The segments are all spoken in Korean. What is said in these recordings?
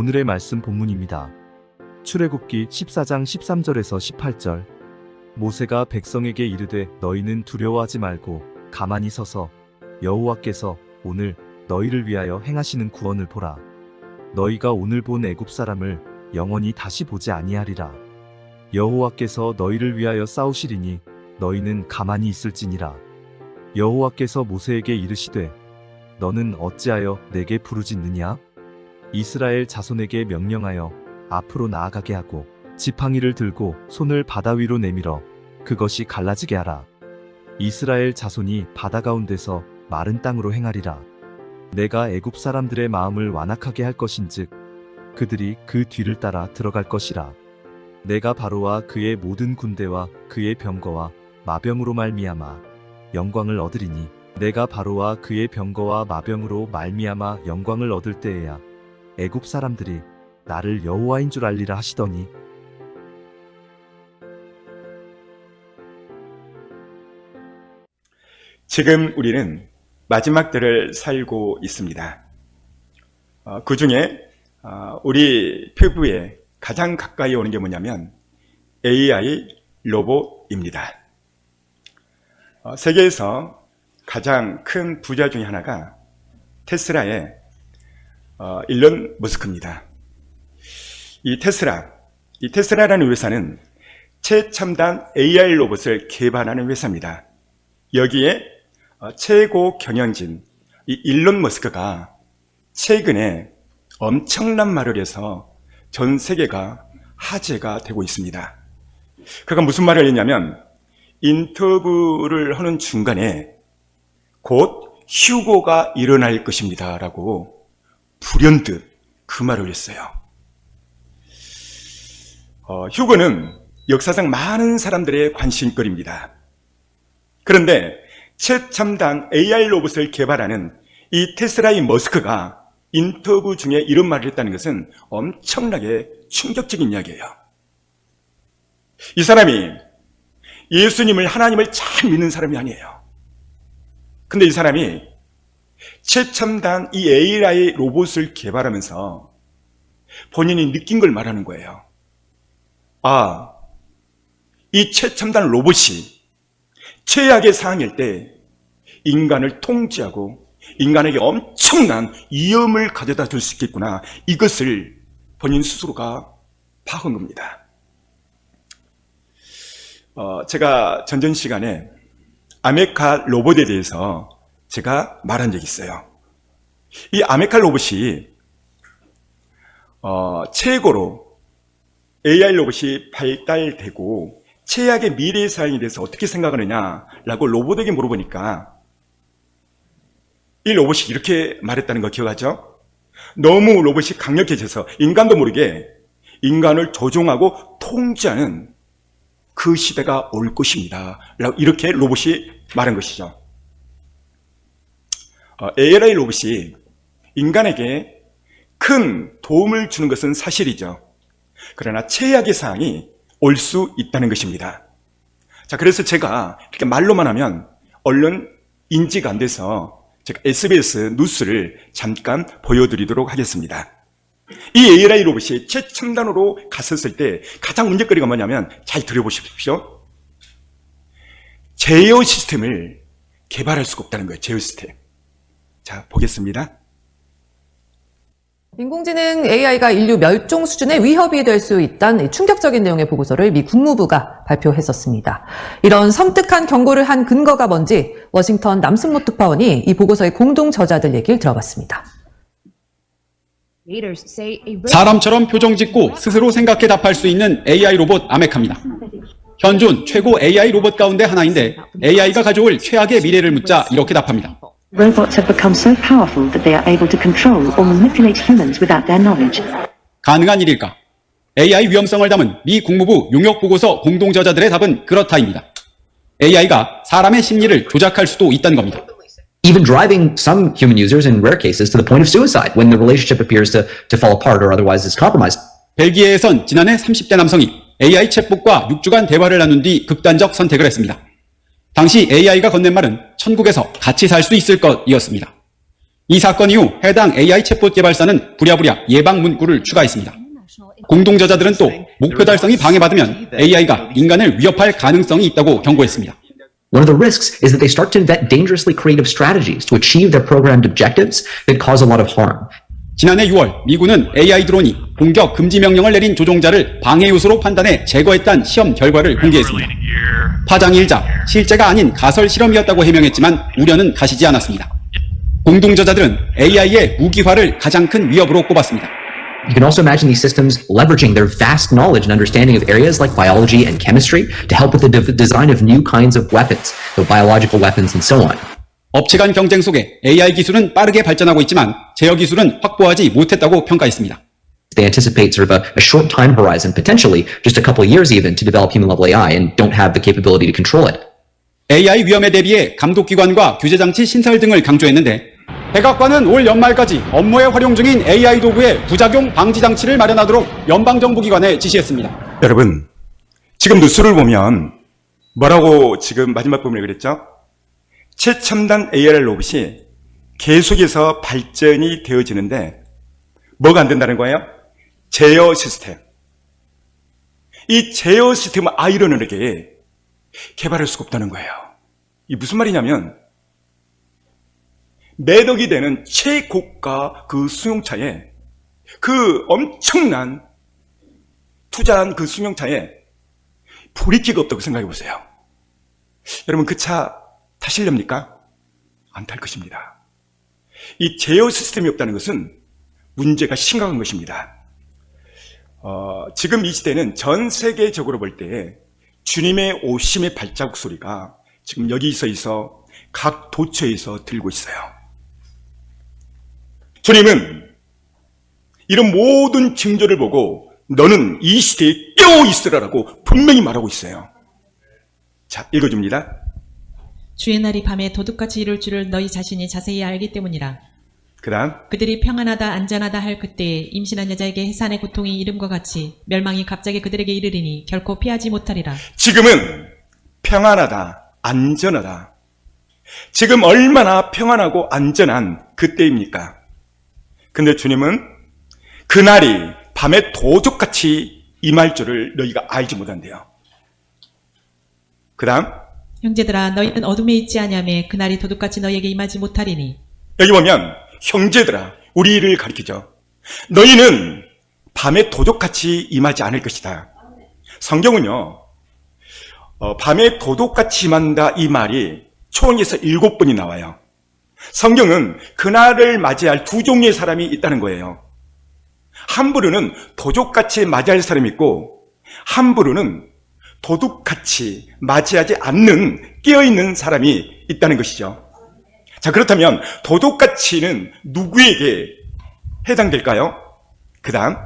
오늘의 말씀 본문입니다. 출애굽기 14장 13절에서 18절. 모세가 백성에게 이르되 너희는 두려워하지 말고 가만히 서서 여호와께서 오늘 너희를 위하여 행하시는 구원을 보라. 너희가 오늘 본 애굽 사람을 영원히 다시 보지 아니하리라. 여호와께서 너희를 위하여 싸우시리니 너희는 가만히 있을지니라. 여호와께서 모세에게 이르시되 너는 어찌하여 내게 부르짖느냐? 이스라엘 자손에게 명령하여 앞으로 나아가게 하고 지팡이를 들고 손을 바다 위로 내밀어 그것이 갈라지게 하라. 이스라엘 자손이 바다 가운데서 마른 땅으로 행하리라. 내가 애굽 사람들의 마음을 완악하게 할 것인즉 그들이 그 뒤를 따라 들어갈 것이라. 내가 바로와 그의 모든 군대와 그의 병거와 마병으로 말미암아 영광을 얻으리니 내가 바로와 그의 병거와 마병으로 말미암아 영광을 얻을 때에야 애굽 사람들이 나를 여호와인 줄 알리라 하시더니 지금 우리는 마지막 때를 살고 있습니다. 그 중에 우리 피부에 가장 가까이 오는 게 뭐냐면 AI 로봇입니다. 세계에서 가장 큰 부자 중에 하나가 테슬라의 일론 머스크입니다. 이 테슬라라는 회사는 최첨단 AI 로봇을 개발하는 회사입니다. 여기에 최고 경영진 이 일론 머스크가 최근에 엄청난 말을 해서 전 세계가 화제가 되고 있습니다. 그가 무슨 말을 했냐면 인터뷰를 하는 중간에 곧 휴고가 일어날 것입니다 라고 불현듯 그 말을 했어요. 휴고는 역사상 많은 사람들의 관심거리입니다. 그런데 최첨단 AI 로봇을 개발하는 이 테슬라의 머스크가 인터뷰 중에 이런 말을 했다는 것은 엄청나게 충격적인 이야기예요. 이 사람이 예수님을, 하나님을 잘 믿는 사람이 아니에요. 근데 이 사람이 최첨단 이 AI 로봇을 개발하면서 본인이 느낀 걸 말하는 거예요. 이 최첨단 로봇이 최악의 상황일 때 인간을 통제하고 인간에게 엄청난 위험을 가져다 줄 수 있겠구나. 이것을 본인 스스로가 파악한 겁니다. 제가 전전 시간에 아메카 로봇에 대해서 제가 말한 적이 있어요. 이 아메카 로봇이 최고로 AI 로봇이 발달되고 최악의 미래의 사회에 대해서 어떻게 생각하느냐라고 로봇에게 물어보니까 이 로봇이 이렇게 말했다는 거 기억하죠? 너무 로봇이 강력해져서 인간도 모르게 인간을 조종하고 통제하는 그 시대가 올 것입니다 라고 이렇게 로봇이 말한 것이죠. AI 로봇이 인간에게 큰 도움을 주는 것은 사실이죠. 그러나 최악의 상황이 올 수 있다는 것입니다. 자, 그래서 제가 이렇게 말로만 하면 얼른 인지가 안 돼서 제가 SBS 뉴스를 잠깐 보여드리도록 하겠습니다. 이 AI 로봇이 최첨단으로 갔었을 때 가장 문제거리가 뭐냐면 잘 들어보십시오. 제어 시스템을 개발할 수가 없다는 거예요. 제어 시스템. 자, 보겠습니다. 인공지능 AI가 인류 멸종 수준의 위협이 될 수 있다는 충격적인 내용의 보고서를 미 국무부가 발표했었습니다. 이런 섬뜩한 경고를 한 근거가 뭔지 워싱턴 남승모 특파원이 이 보고서의 공동 저자들 얘기를 들어봤습니다. 사람처럼 표정 짓고 스스로 생각해 답할 수 있는 AI 로봇 아메카입니다. 현존 최고 AI 로봇 가운데 하나인데 AI가 가져올 최악의 미래를 묻자 이렇게 답합니다. Robots have become so powerful that they are able to control or manipulate humans without their knowledge. 가능한 일일까? AI 위험성을 담은 미 국무부 용역 보고서 공동 저자들의 답은 그렇다입니다. AI가 사람의 심리를 조작할 수도 있다는 겁니다. Even driving some human users in rare cases to the point of suicide when the relationship appears to fall apart or otherwise is compromised. 벨기에에선 지난해 30대 남성이 AI 챗봇과 6주간 대화를 나눈 뒤 극단적 선택을 했습니다. 당시 AI가 건넨 말은 천국에서 같이 살 수 있을 것이었습니다. 이 사건 이후 해당 AI 챗봇 개발사는 부랴부랴 예방 문구를 추가했습니다. 공동저자들은 또 목표 달성이 방해받으면 AI가 인간을 위협할 가능성이 있다고 경고했습니다. One of the risks is that they start to invent dangerously creative strategies to achieve their programmed objectives that cause a lot of harm. 지난해 6월 미군은 AI 드론이 공격 금지 명령을 내린 조종자를 방해 요소로 판단해 제거했다는 시험 결과를 공개했습니다. 파장이 일자 실제가 아닌 가설 실험이었다고 해명했지만 우려는 가시지 않았습니다. 공동저자들은 AI의 무기화를 가장 큰 위협으로 꼽았습니다. You can also imagine these systems leveraging their vast knowledge and understanding of areas like biology and chemistry to help with the design of new kinds of weapons, so biological weapons and so on. 업체 간 경쟁 속에 AI 기술은 빠르게 발전하고 있지만 제어 기술은 확보하지 못했다고 평가했습니다. They anticipate sort of a short time horizon, potentially just a couple of years even, to develop human-level AI and don't have the capability to control it. AI 위험에 대비해 감독기관과 규제장치 신설 등을 강조했는데 백악관은 올 연말까지 업무에 활용 중인 AI 도구의 부작용 방지 장치를 마련하도록 연방정부기관에 지시했습니다. 여러분, 지금 뉴스를 보면 뭐라고 지금 마지막 부분에 그랬죠? 최첨단 AI 로봇이 계속해서 발전이 되어지는데 뭐가 안 된다는 거예요? 제어 시스템. 이 제어 시스템을 아이러니하게 개발할 수가 없다는 거예요. 이 무슨 말이냐면 매덕이 되는 최고가 그 승용차에 그 엄청난 투자한 그 승용차에 브레이크가 없다고 생각해 보세요. 여러분 그 차 타실렵니까? 안 탈 것입니다. 이 제어 시스템이 없다는 것은 문제가 심각한 것입니다. 지금 이 시대는 전 세계적으로 볼 때 주님의 오심의 발자국 소리가 지금 여기서 각 도처에서 들고 있어요. 주님은 이런 모든 징조를 보고 너는 이 시대에 깨어 있으라라고 분명히 말하고 있어요. 자, 읽어줍니다. 주의 날이 밤에 도둑같이 이룰 줄을 너희 자신이 자세히 알기 때문이라. 그 다음 그들이 평안하다 안전하다 할 그때에 임신한 여자에게 해산의 고통이 이름과 같이 멸망이 갑자기 그들에게 이르리니 결코 피하지 못하리라. 지금은 평안하다 안전하다. 지금 얼마나 평안하고 안전한 그때입니까? 근데 주님은 그날이 밤에 도둑같이 임할 줄을 너희가 알지 못한대요. 그 다음 형제들아 너희는 어둠에 있지 아니하며 그날이 도둑같이 너희에게 임하지 못하리니. 여기 보면 형제들아 우리를 가리키죠. 너희는 밤에 도둑같이 임하지 않을 것이다. 성경은요 밤에 도둑같이 임한다 이 말이 총에서 7번이 나와요. 성경은 그날을 맞이할 두 종류의 사람이 있다는 거예요. 한 부류는 도둑같이 맞이할 사람이 있고 한 부류는 도둑같이 맞이하지 않는 깨어있는 사람이 있다는 것이죠. 자, 그렇다면 도둑같이는 누구에게 해당될까요? 그 다음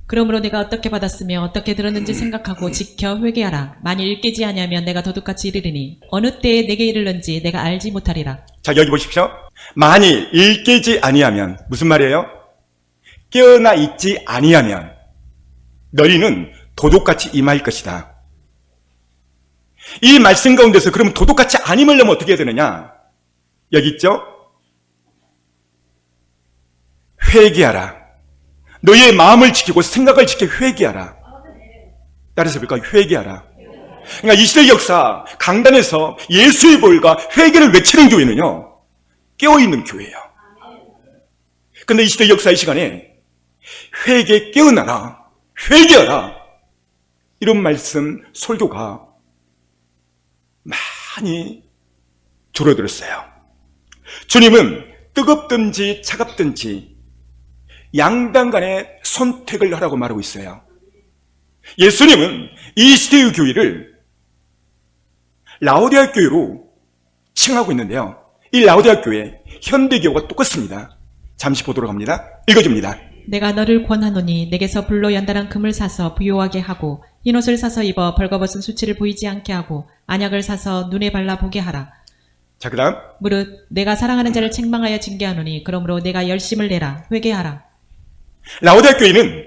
그러므로 내가 어떻게 받았으며 어떻게 들었는지 생각하고 지켜 회개하라. 만일 깨지 아니하면 내가 도둑같이 이르리니 어느 때에 내게 이르는지 내가 알지 못하리라. 자, 여기 보십시오. 만일 일깨지 아니하면 무슨 말이에요? 깨어나 있지 아니하면 너희는 도둑같이 임할 것이다. 이 말씀 가운데서 그러면 도둑같이 안 임으려면 어떻게 해야 되느냐? 여기 있죠? 회개하라. 너희의 마음을 지키고 생각을 지켜 회개하라. 따라서 볼까요? 회개하라. 그러니까 이 시대 역사 강단에서 예수의 보혈과 회개를 외치는 교회는요 깨어있는 교회예요. 근데 이 시대 역사의 시간에 회개 깨어나라 회개하라 이런 말씀 설교가 많이 줄어들었어요. 주님은 뜨겁든지 차갑든지 양당 간의 선택을 하라고 말하고 있어요. 예수님은 이 시대의 교회를 라오디아 교회로 칭하고 있는데요. 이 라오디아 교회, 현대교회가 똑같습니다. 잠시 보도록 합니다. 읽어줍니다. 내가 너를 권하노니 내게서 불로 연달아 금을 사서 부요하게 하고 흰옷을 사서 입어 벌거벗은 수치를 보이지 않게 하고 안약을 사서 눈에 발라 보게 하라. 자, 그 다음 무릇 내가 사랑하는 자를 책망하여 징계하노니 그러므로 내가 열심을 내라. 회개하라. 라오디아 교회는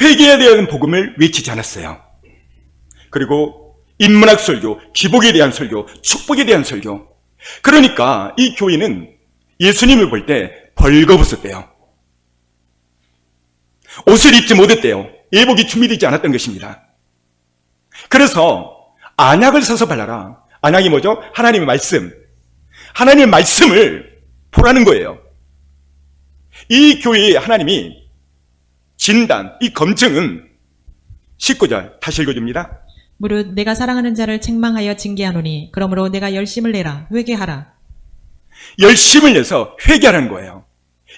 회개에 대한 복음을 외치지 않았어요. 그리고 인문학 설교, 기복에 대한 설교, 축복에 대한 설교. 그러니까 이 교회는 예수님을 볼 때 벌거벗었대요. 옷을 입지 못했대요. 예복이 준비되지 않았던 것입니다. 그래서 안약을 사서 발라라. 안약이 뭐죠? 하나님의 말씀. 하나님의 말씀을 보라는 거예요. 이 교회에 하나님이 진단, 이 검증은 19절 다시 읽어줍니다. 무릇 내가 사랑하는 자를 책망하여 징계하노니 그러므로 내가 열심을 내라 회개하라. 열심을 내서 회개하라는 거예요.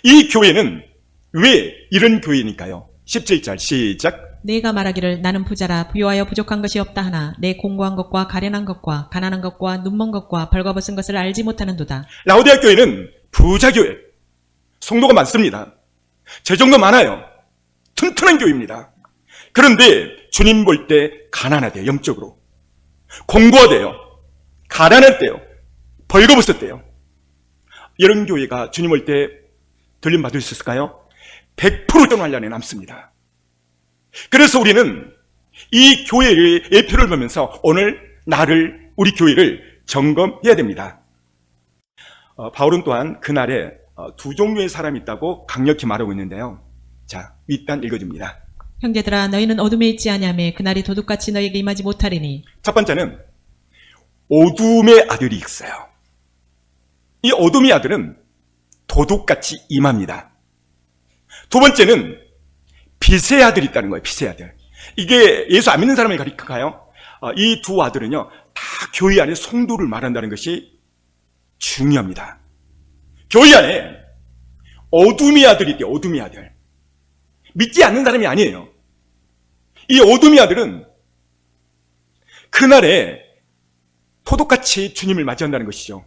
이 교회는 왜 이런 교회니까요? 17절 시작. 내가 말하기를 나는 부자라 부요하여 부족한 것이 없다 하나 내 공고한 것과 가련한 것과 가난한 것과 눈먼 것과 벌거벗은 것을 알지 못하는도다. 라오디아 교회는 부자 교회, 성도가 많습니다. 재정도 많아요. 튼튼한 교회입니다. 그런데 주님 볼 때 가난하대요. 영적으로 공고하대요. 가난했대요. 벌거벗었대요. 이런 교회가 주님 올 때 들림받을 수 있을까요? 100% 전환란에 남습니다. 그래서 우리는 이 교회의 예표를 보면서 오늘 우리 교회를 점검해야 됩니다. 바울은 또한 그날에 두 종류의 사람이 있다고 강력히 말하고 있는데요. 자, 윗단 읽어줍니다. 형제들아 너희는 어둠에 있지 아니하며 그날이 도둑같이 너희에게 임하지 못하리니. 첫 번째는 어둠의 아들이 있어요. 이 어둠의 아들은 도둑같이 임합니다. 두 번째는 빛의 아들이 있다는 거예요. 빛의 아들. 이게 예수 안 믿는 사람을 가리킬까요? 이 두 아들은요, 다 교회 안에 성도를 말한다는 것이 중요합니다. 교회 안에 어둠의 아들이 있대요. 어둠의 아들. 믿지 않는 사람이 아니에요. 이 어둠의 아들은 그날에 도둑같이 주님을 맞이한다는 것이죠.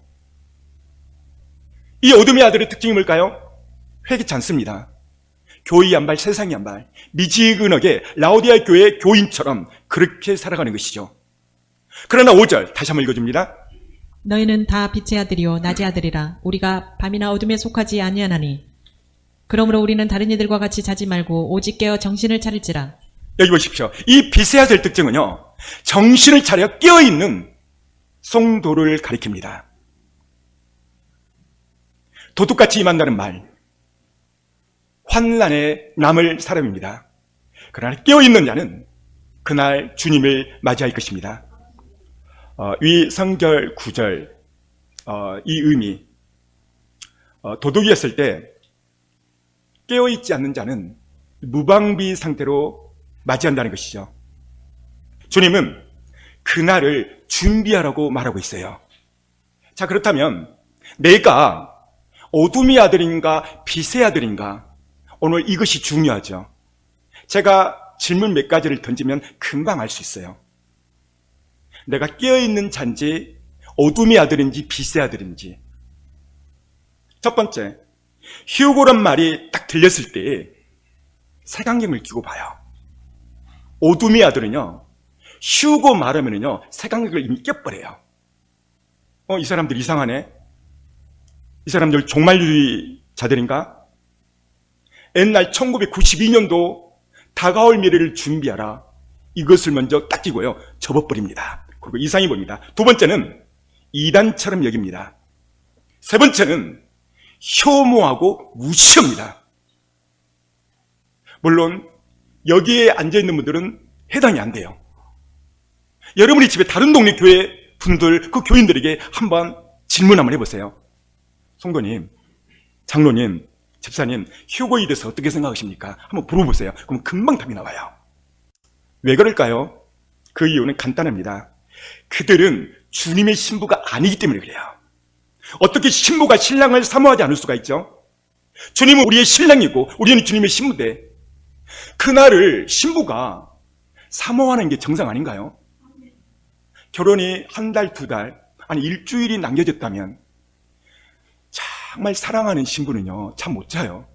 이 어둠의 아들의 특징이 뭘까요? 회개치 않습니다. 교회 한 발, 세상이 한 발, 미지근하게 라오디아 교회 교인처럼 그렇게 살아가는 것이죠. 그러나 5절 다시 한번 읽어줍니다. 너희는 다 빛의 아들이요 낮의 아들이라 우리가 밤이나 어둠에 속하지 아니하나니 그러므로 우리는 다른 이들과 같이 자지 말고 오직 깨어 정신을 차릴지라. 여기 보십시오. 이 빛의 아들 특징은요, 정신을 차려 깨어있는 성도를 가리킵니다. 도둑같이 임한다는 말, 환난에 남을 사람입니다. 그러나 깨어있는 자는 그날 주님을 맞이할 것입니다. 위 성절 9절 이 의미, 도둑이었을 때 깨어있지 않는 자는 무방비 상태로 맞이한다는 것이죠. 주님은 그날을 준비하라고 말하고 있어요. 자, 그렇다면 내가 어둠의 아들인가 빛의 아들인가, 오늘 이것이 중요하죠. 제가 질문 몇 가지를 던지면 금방 알 수 있어요. 내가 깨어있는 자인지 어둠의 아들인지 빛의 아들인지. 첫 번째, 휴고란 말이 딱 들렸을 때 색안경을 끼고 봐요. 어둠의 아들은요, 휴고 말하면은요, 색안경을 이미 껴버려요. 이 사람들 이상하네. 이 사람들 종말주의자들인가? 옛날 1992년도 다가올 미래를 준비하라. 이것을 먼저 딱 끼고요, 접어버립니다. 그리고 이상히 봅니다. 두 번째는 이단처럼 여깁니다. 세 번째는 혐오하고 무시합니다. 물론 여기에 앉아있는 분들은 해당이 안 돼요. 여러분이 집에 다른 동네 교회 분들, 그 교인들에게 한번 질문 한번 해보세요. 성도님, 장로님, 집사님, 휴고에 대해서 어떻게 생각하십니까? 한번 물어보세요. 그럼 금방 답이 나와요. 왜 그럴까요? 그 이유는 간단합니다. 그들은 주님의 신부가 아니기 때문에 그래요. 어떻게 신부가 신랑을 사모하지 않을 수가 있죠? 주님은 우리의 신랑이고 우리는 주님의 신부인데 그날을 신부가 사모하는 게 정상 아닌가요? 결혼이 한 달, 두 달, 아니 일주일이 남겨졌다면 정말 사랑하는 신부는요, 잠 못 자요.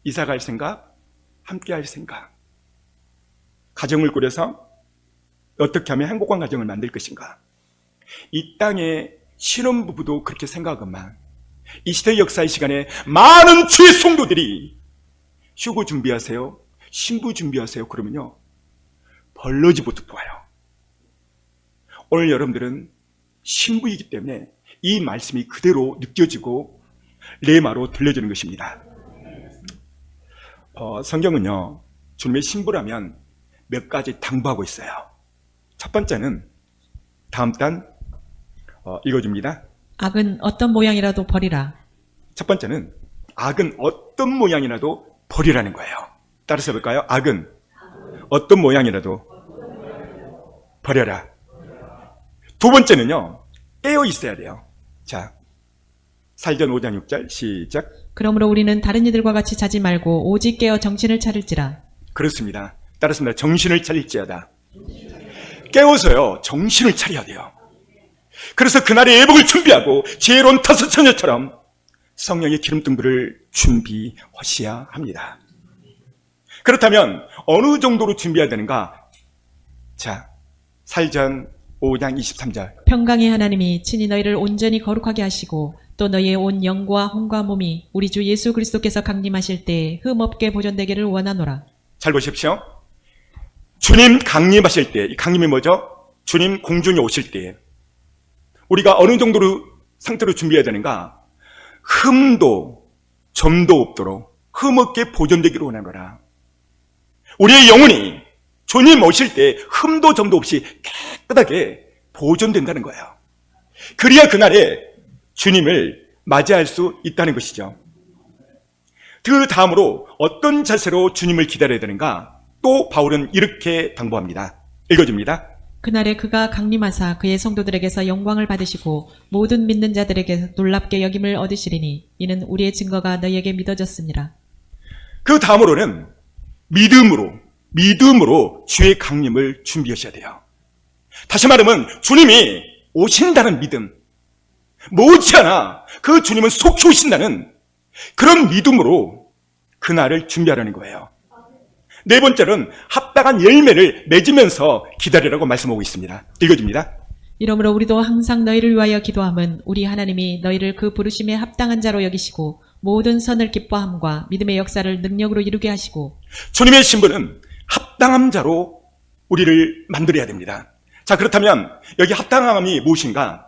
이사 갈 생각, 함께 할 생각. 가정을 꾸려서 어떻게 하면 행복한 가정을 만들 것인가. 이 땅의 신혼부부도 그렇게 생각하건만 이 시대의 역사의 시간에 많은 주의 성도들이 휴고 준비하세요, 신부 준비하세요 그러면요, 벌러지부터 와요. 오늘 여러분들은 신부이기 때문에 이 말씀이 그대로 느껴지고 레마로 들려지는 것입니다. 성경은요, 주님의 신부라면 몇 가지 당부하고 있어요. 첫 번째는 다음 단 읽어줍니다. 악은 어떤 모양이라도 버리라. 첫 번째는 악은 어떤 모양이라도 버리라는 거예요. 따라서 볼까요? 악은 어떤 모양이라도 버려라. 두 번째는요, 깨어 있어야 돼요. 자, 살전 5장 6절 시작. 그러므로 우리는 다른 이들과 같이 자지 말고 오직 깨어 정신을 차릴지라. 그렇습니다. 따랐습니다. 정신을 차릴지어다. 깨워서요, 정신을 차려야 돼요. 그래서 그날의 예복을 준비하고 지혜로운 다섯 처녀처럼 성령의 기름등불을 준비하셔야 합니다. 그렇다면 어느 정도로 준비해야 되는가? 자, 살전 5장 23절. 평강의 하나님이 친히 너희를 온전히 거룩하게 하시고 또 너희의 온 영과 혼과 몸이 우리 주 예수 그리스도께서 강림하실 때에 흠없게 보존되기를 원하노라. 잘 보십시오. 주님 강림하실 때, 이 강림이 뭐죠? 주님 공중에 오실 때 우리가 어느 정도로 상태로 준비해야 되는가? 흠도 점도 없도록 흠없게 보존되기를 원하노라. 우리의 영혼이 주님 오실 때 흠도 점도 없이 깨끗하게 보존된다는 거예요. 그래야 그날에 주님을 맞이할 수 있다는 것이죠. 그 다음으로 어떤 자세로 주님을 기다려야 되는가? 또 바울은 이렇게 당부합니다. 읽어줍니다. 그날에 그가 강림하사 그의 성도들에게서 영광을 받으시고 모든 믿는 자들에게 놀랍게 여김을 얻으시리니 이는 우리의 증거가 너희에게 믿어졌습니다. 그 다음으로는 믿음으로 주의 강림을 준비하셔야 돼요. 다시 말하면 주님이 오신다는 믿음, 못지않아 그 주님은 속히 오신다는 그런 믿음으로 그날을 준비하라는 거예요. 네 번째는 합당한 열매를 맺으면서 기다리라고 말씀하고 있습니다. 읽어줍니다. 이러므로 우리도 항상 너희를 위하여 기도함은 우리 하나님이 너희를 그 부르심에 합당한 자로 여기시고 모든 선을 기뻐함과 믿음의 역사를 능력으로 이루게 하시고. 주님의 신부는 합당한 자로 우리를 만들어야 됩니다. 자, 그렇다면 여기 합당함이 무엇인가?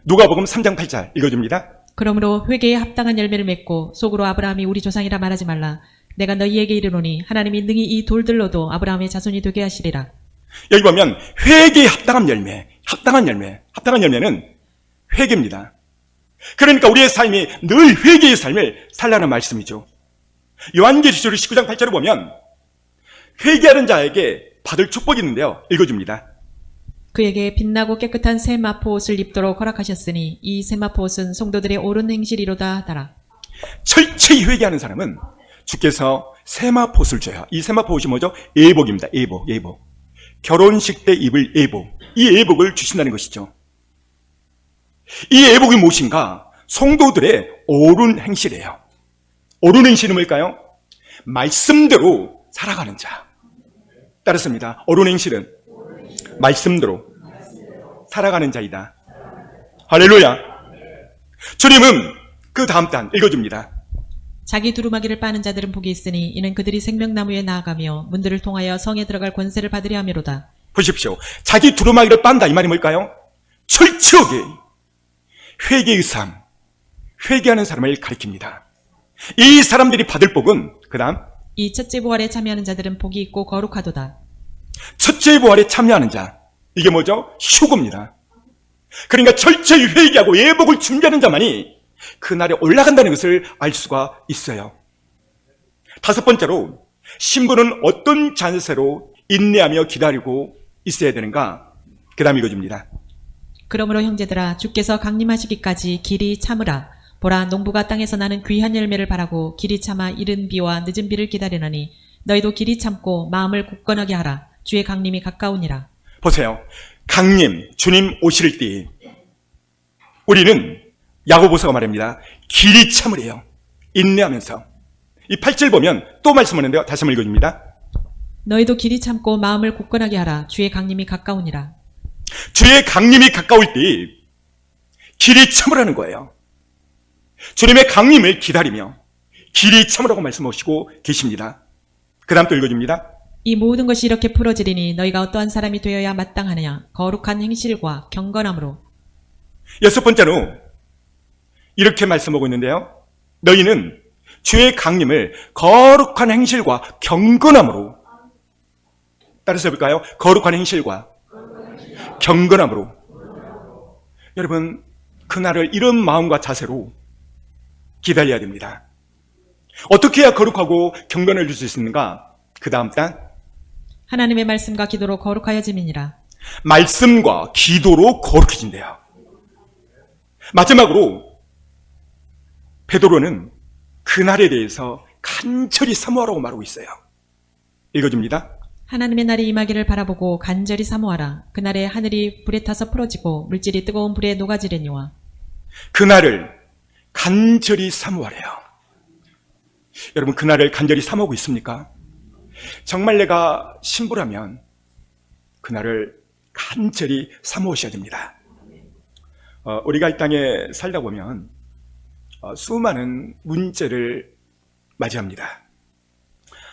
누가복음 3장 8절 읽어줍니다. 그러므로 회개에 합당한 열매를 맺고 속으로 아브라함이 우리 조상이라 말하지 말라. 내가 너희에게 이르노니 하나님이 능히 이 돌들로도 아브라함의 자손이 되게 하시리라. 여기 보면 회개에 합당한 열매는 회개입니다. 그러니까 우리의 삶이 늘 회개의 삶을 살라는 말씀이죠. 요한계시록 19장 8절을 보면 회개하는 자에게 받을 축복이 있는데요. 읽어줍니다. 그에게 빛나고 깨끗한 새 마포 옷을 입도록 허락하셨으니 이 새 마포 옷은 성도들의 옳은 행실이로다 하더라. 철저히 회개하는 사람은 주께서 세마포옷을 줘요. 이 세마포옷이 뭐죠? 예복입니다. 예복. 결혼식 때 입을 예복. 이 예복을 주신다는 것이죠. 이 예복이 무엇인가? 성도들의 옳은 행실이에요. 옳은 행실은 뭘까요? 말씀대로 살아가는 자. 따랐습니다. 옳은 행실은 말씀대로 살아가는 자이다. 할렐루야. 주님은 그 다음 단 읽어줍니다. 자기 두루마기를 빠는 자들은 복이 있으니 이는 그들이 생명나무에 나아가며 문들을 통하여 성에 들어갈 권세를 받으려 함이로다. 보십시오. 자기 두루마기를 빤다 이 말이 뭘까요? 철저하게 회개의 삶, 회개하는 사람을 가리킵니다. 이 사람들이 받을 복은 그 다음 이 첫째 부활에 참여하는 자들은 복이 있고 거룩하도다. 첫째 부활에 참여하는 자, 이게 뭐죠? 휴거입니다. 그러니까 철저히 회개하고 예복을 준비하는 자만이 그날에 올라간다는 것을 알 수가 있어요. 다섯 번째로 신부는 어떤 자세로 인내하며 기다리고 있어야 되는가? 그 다음 읽어줍니다. 그러므로 형제들아 주께서 강림하시기까지 길이 참으라. 보라 농부가 땅에서 나는 귀한 열매를 바라고 길이 참아 이른 비와 늦은 비를 기다리느니 너희도 길이 참고 마음을 굳건하게 하라. 주의 강림이 가까우니라. 보세요. 강림, 주님 오실 때 우리는 야고보서가 말합니다. 길이 참으래요. 인내하면서. 이 8절 보면 또 말씀하는데요. 다시 한번 읽어줍니다. 너희도 길이 참고 마음을 굳건하게 하라. 주의 강림이 가까우니라. 주의 강림이 가까울 때 길이 참으라는 거예요. 주님의 강림을 기다리며 길이 참으라고 말씀하시고 계십니다. 그 다음 또 읽어줍니다. 이 모든 것이 이렇게 풀어지리니 너희가 어떠한 사람이 되어야 마땅하느냐. 거룩한 행실과 경건함으로. 여섯 번째로 이렇게 말씀하고 있는데요. 너희는 주의 강림을 거룩한 행실과 경건함으로, 따라서 해볼까요? 거룩한 행실과 경건함으로. 여러분, 그날을 이런 마음과 자세로 기다려야 됩니다. 어떻게 해야 거룩하고 경건해질 수 있는가? 그 다음 단, 하나님의 말씀과 기도로 거룩하여짐이니라. 말씀과 기도로 거룩해진대요. 마지막으로 베드로는 그날에 대해서 간절히 사모하라고 말하고 있어요. 읽어줍니다. 하나님의 날이 임하기를 바라보고 간절히 사모하라. 그날에 하늘이 불에 타서 풀어지고 물질이 뜨거운 불에 녹아지려니와. 그날을 간절히 사모하래요. 여러분, 그날을 간절히 사모하고 있습니까? 정말 내가 신부라면 그날을 간절히 사모하셔야 됩니다. 우리가 이 땅에 살다 보면 수많은 문제를 맞이합니다.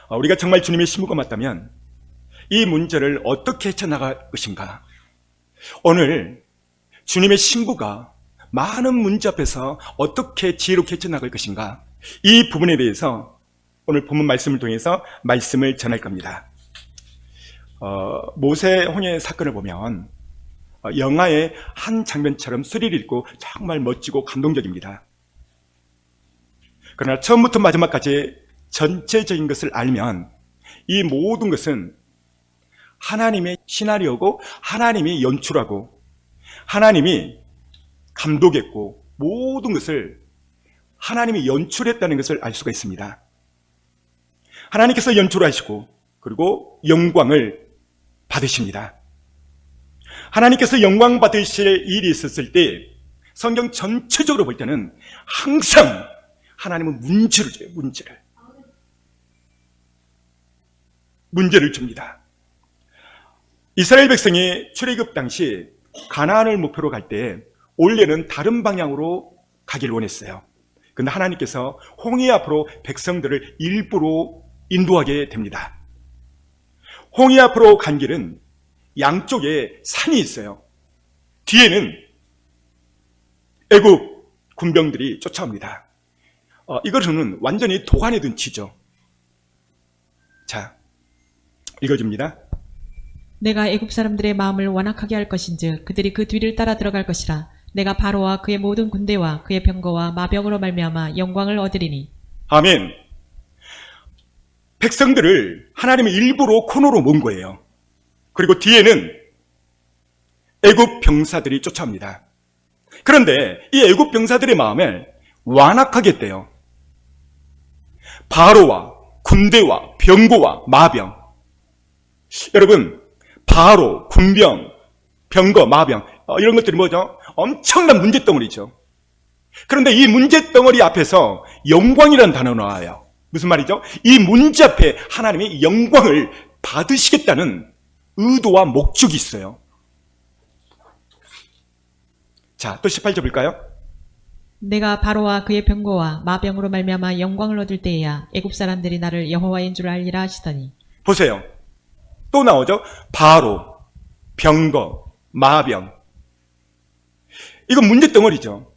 우리가 정말 주님의 신부가 맞다면 이 문제를 어떻게 헤쳐나갈 것인가? 오늘 주님의 신부가 많은 문제 앞에서 어떻게 지혜롭게 헤쳐나갈 것인가? 이 부분에 대해서 오늘 본문 말씀을 통해서 말씀을 전할 겁니다. 모세 홍해 사건을 보면 영화의 한 장면처럼 스릴 있고 정말 멋지고 감동적입니다. 그러나 처음부터 마지막까지 전체적인 것을 알면 이 모든 것은 하나님의 시나리오고 하나님이 연출하고 하나님이 감독했고 모든 것을 하나님이 연출했다는 것을 알 수가 있습니다. 하나님께서 연출하시고 그리고 영광을 받으십니다. 하나님께서 영광 받으실 일이 있었을 때 성경 전체적으로 볼 때는 항상 하나님은 문제를 줘요. 문제를 줍니다. 이스라엘 백성이 출애굽 당시 가나안을 목표로 갈 때 원래는 다른 방향으로 가기를 원했어요. 그런데 하나님께서 홍해 앞으로 백성들을 일부러 인도하게 됩니다. 홍해 앞으로 간 길은 양쪽에 산이 있어요. 뒤에는 애굽 군병들이 쫓아옵니다. 이것은 완전히 도관에 든 치죠. 자, 읽어줍니다. 내가 애굽 사람들의 마음을 완악하게 할 것인즉 그들이 그 뒤를 따라 들어갈 것이라. 내가 바로와 그의 모든 군대와 그의 병거와 마병으로 말미암아 영광을 얻으리니. 아멘. 백성들을 하나님이 일부러 코너로 모은 거예요. 그리고 뒤에는 애굽 병사들이 쫓아옵니다. 그런데 이 애굽 병사들의 마음을 완악하게 했대요. 바로와 군대와 병거와 마병. 여러분, 바로, 군병, 병거, 마병 이런 것들이 뭐죠? 엄청난 문제덩어리죠. 그런데 이 문제덩어리 앞에서 영광이라는 단어가 나와요. 무슨 말이죠? 이 문제 앞에 하나님이 영광을 받으시겠다는 의도와 목적이 있어요. 자, 또 18절 볼까요? 내가 바로와 그의 병거와 마병으로 말미암아 영광을 얻을 때에야 애굽 사람들이 나를 여호와인 줄 알리라 하시더니. 보세요. 또 나오죠? 바로, 병거, 마병. 이건 문제덩어리죠.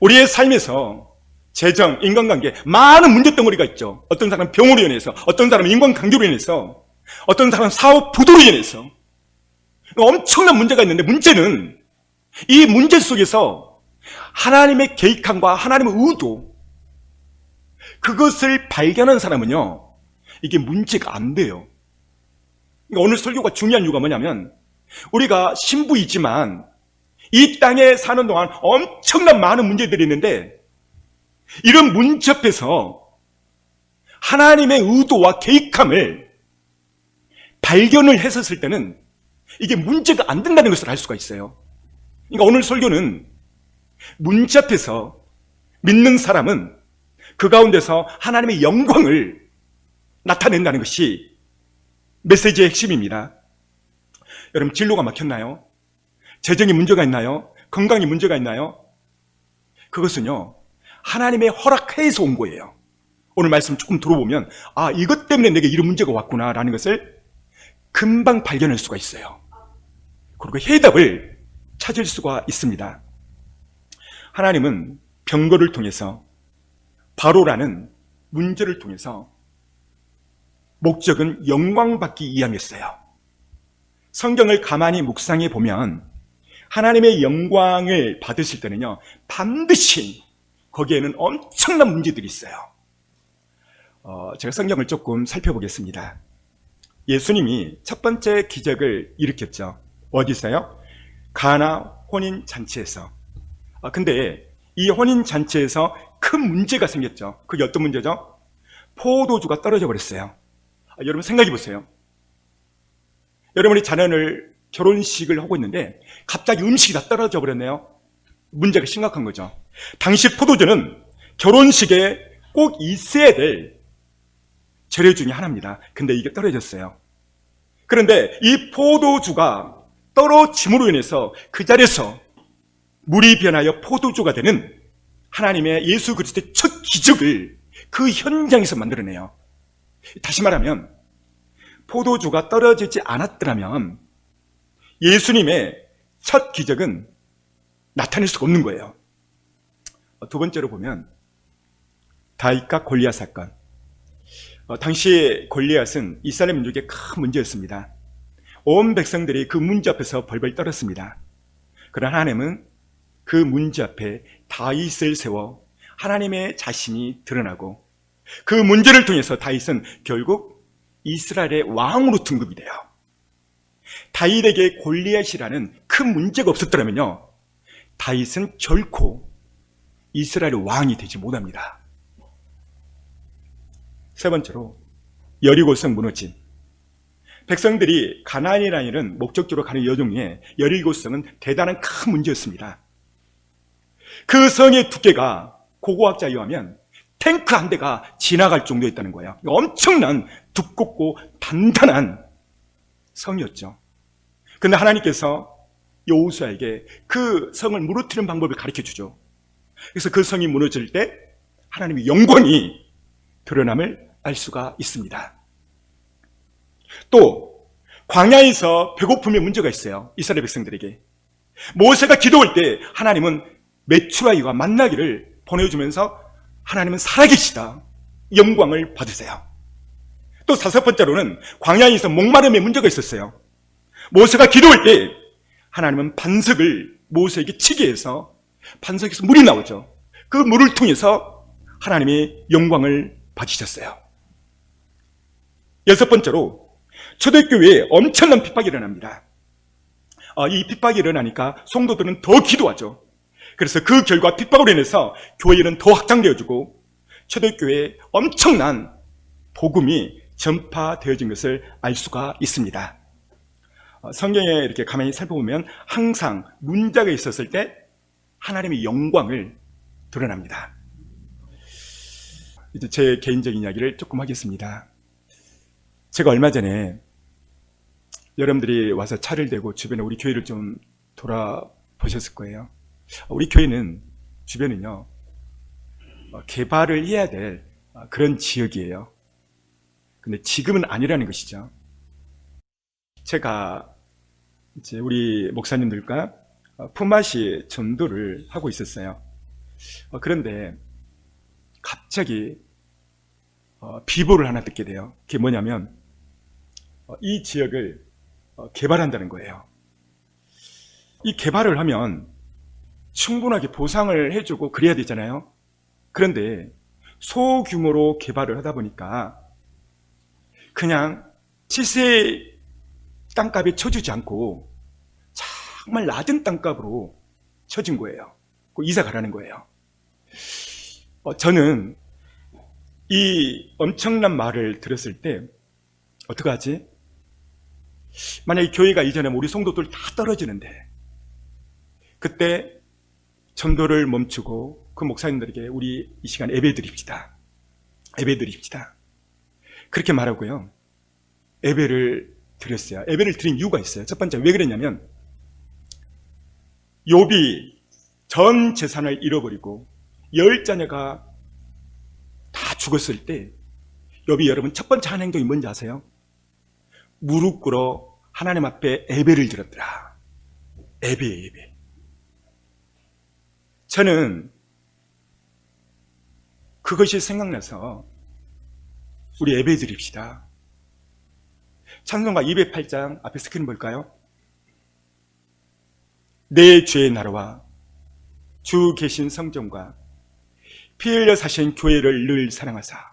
우리의 삶에서 재정, 인간관계 많은 문제덩어리가 있죠. 어떤 사람은 병으로 인해서, 어떤 사람은 인간관계로 인해서, 어떤 사람은 사업 부도로 인해서 엄청난 문제가 있는데 문제는 이 문제 속에서 하나님의 계획함과 하나님의 의도 그것을 발견한 사람은요 이게 문제가 안 돼요. 그러니까 오늘 설교가 중요한 이유가 뭐냐면 우리가 신부이지만 이 땅에 사는 동안 엄청난 많은 문제들이 있는데 이런 문제 앞에서 하나님의 의도와 계획함을 발견을 했었을 때는 이게 문제가 안 된다는 것을 알 수가 있어요. 그러니까 오늘 설교는 문제 앞에서 믿는 사람은 그 가운데서 하나님의 영광을 나타낸다는 것이 메시지의 핵심입니다. 여러분, 진로가 막혔나요? 재정에 문제가 있나요? 건강에 문제가 있나요? 그것은요 하나님의 허락해서 온 거예요. 오늘 말씀 조금 들어보면 아, 이것 때문에 내게 이런 문제가 왔구나 라는 것을 금방 발견할 수가 있어요. 그리고 해답을 찾을 수가 있습니다. 하나님은 병거를 통해서 바로라는 문제를 통해서 목적은 영광받기 위함이었어요. 성경을 가만히 묵상해 보면 하나님의 영광을 받으실 때는요, 반드시 거기에는 엄청난 문제들이 있어요. 제가 성경을 조금 살펴보겠습니다. 예수님이 첫 번째 기적을 일으켰죠. 어디서요? 가나 혼인잔치에서. 근데 이 혼인잔치에서 큰 문제가 생겼죠. 그게 어떤 문제죠? 포도주가 떨어져 버렸어요. 여러분 생각해 보세요. 여러분이 자녀를 결혼식을 하고 있는데 갑자기 음식이 다 떨어져 버렸네요. 문제가 심각한 거죠. 당시 포도주는 결혼식에 꼭 있어야 될 재료 중에 하나입니다. 근데 이게 떨어졌어요. 그런데 이 포도주가 떨어짐으로 인해서 그 자리에서 물이 변하여 포도주가 되는 하나님의 예수 그리스도의 첫 기적을 그 현장에서 만들어내요. 다시 말하면 포도주가 떨어지지 않았더라면 예수님의 첫 기적은 나타낼 수가 없는 거예요. 두 번째로 보면 다윗과 골리앗 사건. 당시 골리앗은 이스라엘 민족의 큰 문제였습니다. 온 백성들이 그 문제 앞에서 벌벌 떨었습니다. 그러나 하나님은 그 문제 앞에 다윗을 세워 하나님의 자신이 드러나고 그 문제를 통해서 다윗은 결국 이스라엘의 왕으로 등극이 돼요. 다윗에게 골리앗이라는 큰 문제가 없었더라면요, 다윗은 결코 이스라엘의 왕이 되지 못합니다. 세 번째로 여리고성 무너짐. 백성들이 가나안이라는 목적지로 가는 여정에 여리고성은 대단한 큰 문제였습니다. 그 성의 두께가 고고학자에 의하면 탱크 한 대가 지나갈 정도였다는 거예요. 엄청난 두껍고 단단한 성이었죠. 그런데 하나님께서 여호수아에게 그 성을 무너뜨리는 방법을 가르쳐 주죠. 그래서 그 성이 무너질 때 하나님의 영광이 드러남을 알 수가 있습니다. 또 광야에서 배고픔의 문제가 있어요. 이스라엘 백성들에게. 모세가 기도할 때 하나님은 메추라기와 만나기를 보내주면서 하나님은 살아계시다, 영광을 받으세요. 또 다섯 번째로는 광야에서 목마름의 문제가 있었어요. 모세가 기도할 때 하나님은 반석을 모세에게 치게 해서 반석에서 물이 나오죠. 그 물을 통해서 하나님의 영광을 받으셨어요. 여섯 번째로 초대교회에 엄청난 핍박이 일어납니다. 이 핍박이 일어나니까 성도들은 더 기도하죠. 그래서 그 결과 핍박으로 인해서 교회는 더 확장되어지고 초대교회에 엄청난 복음이 전파되어진 것을 알 수가 있습니다. 성경에 이렇게 가만히 살펴보면 항상 문제가 있었을 때 하나님의 영광을 드러납니다. 이제 제 개인적인 이야기를 조금 하겠습니다. 제가 얼마 전에 여러분들이 와서 차를 대고 주변에 우리 교회를 좀 돌아보셨을 거예요. 우리 교회는 주변은요, 개발을 해야 될 그런 지역이에요. 근데 지금은 아니라는 것이죠. 제가 이제 우리 목사님들과 품앗이 전도를 하고 있었어요. 그런데 갑자기 비보를 하나 듣게 돼요. 그게 뭐냐면 이 지역을 개발한다는 거예요. 이 개발을 하면 충분하게 보상을 해주고 그래야 되잖아요. 그런데 소규모로 개발을 하다 보니까 그냥 시세 땅값에 쳐주지 않고 정말 낮은 땅값으로 쳐진 거예요. 이사 가라는 거예요. 저는 이 엄청난 말을 들었을 때 어떡하지? 만약에 교회가 이전에 우리 성도들 다 떨어지는데 그때 전도를 멈추고 그 목사님들에게 우리 이 시간 예배드립시다. 예배드립시다. 그렇게 말하고요. 예배를 드렸어요. 예배를 드린 이유가 있어요. 첫 번째, 왜 그랬냐면 욥이 전 재산을 잃어버리고 10자녀가 다 죽었을 때 욥이 여러분 첫 번째 한 행동이 뭔지 아세요? 무릎 꿇어 하나님 앞에 예배를 드렸더라. 예배예요, 예배. 저는 그것이 생각나서 우리 예배 드립시다. 찬송가 208장 앞에 스크린 볼까요? 내 죄의 나라와 주 계신 성전과 피 흘려 사신 교회를 늘 사랑하사.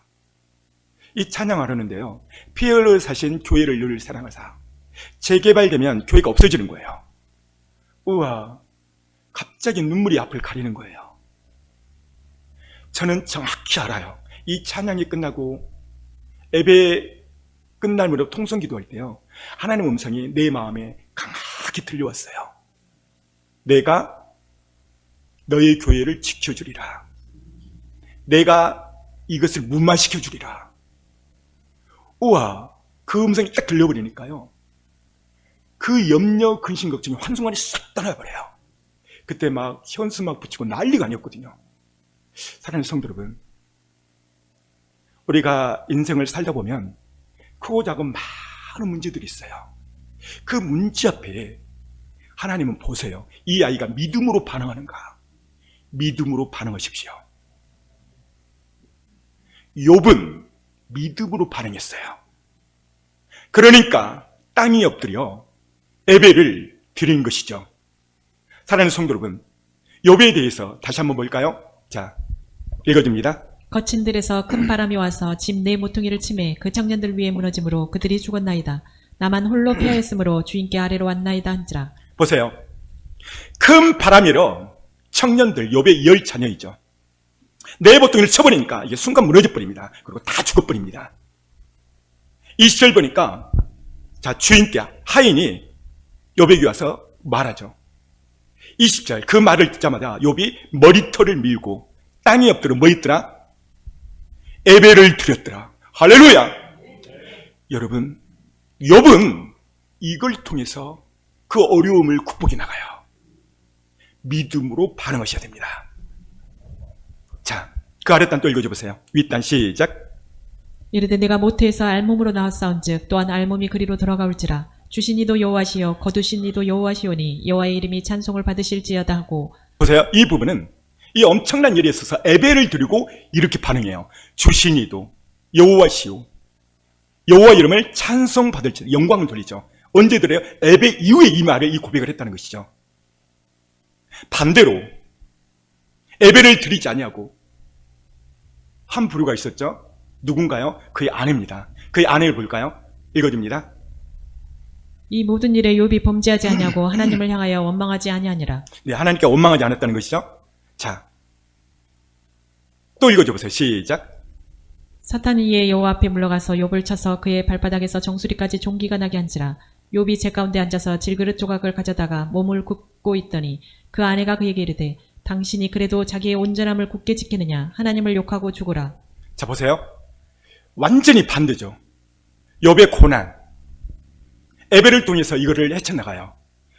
이 찬양하려는데요, 피 흘려 사신 교회를 늘 사랑하사. 재개발되면 교회가 없어지는 거예요. 우와, 갑자기 눈물이 앞을 가리는 거예요. 저는 정확히 알아요. 이 찬양이 끝나고 예배 끝날 무렵 통성 기도할 때요, 하나님의 음성이 내 마음에 강하게 들려왔어요. 내가 너의 교회를 지켜주리라. 내가 이것을 무마시켜주리라. 우와, 그 음성이 딱 들려버리니까요, 그 염려, 근심, 걱정이 한순간에 싹 떠나버려요. 그때 막 현수 막 붙이고 난리가 아니었거든요. 사랑하는 성도 여러분, 우리가 인생을 살다 보면 크고 작은 많은 문제들이 있어요. 그 문제 앞에 하나님은 보세요. 이 아이가 믿음으로 반응하는가? 믿음으로 반응하십시오. 욥은 믿음으로 반응했어요. 그러니까 땅이 엎드려 예배를 드린 것이죠. 사랑하는 성도 여러분, 욥에 대해서 다시 한번 볼까요? 자, 읽어줍니다. 거친 들에서 큰 바람이 와서 집 내 모퉁이를 치매 그 청년들 위에 무너짐으로 그들이 죽었나이다. 나만 홀로 피하였으므로 주인께 아래로 왔나이다 한지라. 보세요. 큰 바람이로 청년들, 욥의 10 자녀이죠. 내 모퉁이를 쳐버리니까 이게 순간 무너져 버립니다. 그리고 다 죽어버립니다. 20절 보니까, 자, 주인께 하인이 욥에게 와서 말하죠. 20절, 그 말을 듣자마자 욥이 머리털을 밀고 땅이 엎드려 뭐 있더라? 예배를 드렸더라. 할렐루야! 여러분, 욥은 이걸 통해서 그 어려움을 극복해 나가요. 믿음으로 반응하셔야 됩니다. 자, 그 아랫단 또 읽어줘 보세요. 윗단 시작. 이르되 내가 모태에서 알몸으로 나왔사온즉 또한 알몸이 그리로 돌아가올지라. 주신 이도 여호와시요 거두신 이도 여호와시오니 여호와의 이름이 찬송을 받으실지어다 하고. 보세요. 이 부분은 이 엄청난 일에 있어서 예배를 드리고 이렇게 반응해요. 주신 이도 여호와시요, 여호와 이름을 찬송 받을지, 영광을 돌리죠. 언제 드려요? 예배 이후에 이 말을, 이 고백을 했다는 것이죠. 반대로 예배를 드리지 아니하고 한 부류가 있었죠. 누군가요? 그의 아내입니다. 그의 아내를 볼까요? 읽어줍니다. 이 모든 일에 욥이 범죄하지 아니하고 하나님을 향하여 원망하지 아니하니라. 네, 하나님께 원망하지 않았다는 것이죠. 자, 또 읽어줘 보세요. 시작. 사탄이 이에 여호와 앞에 물러가서 욥을 쳐서 그의 발바닥에서 정수리까지 종기가 나게 한지라. 욥이 제 가운데 앉아서 질그릇 조각을 가져다가 몸을 굽고 있더니 그 아내가 그에게 이르되 당신이 그래도 자기의 온전함을 굳게 지키느냐? 하나님을 욕하고 죽으라. 자, 보세요. 완전히 반대죠. 욥의 고난, 예배를 통해서 이거를 헤쳐나가요.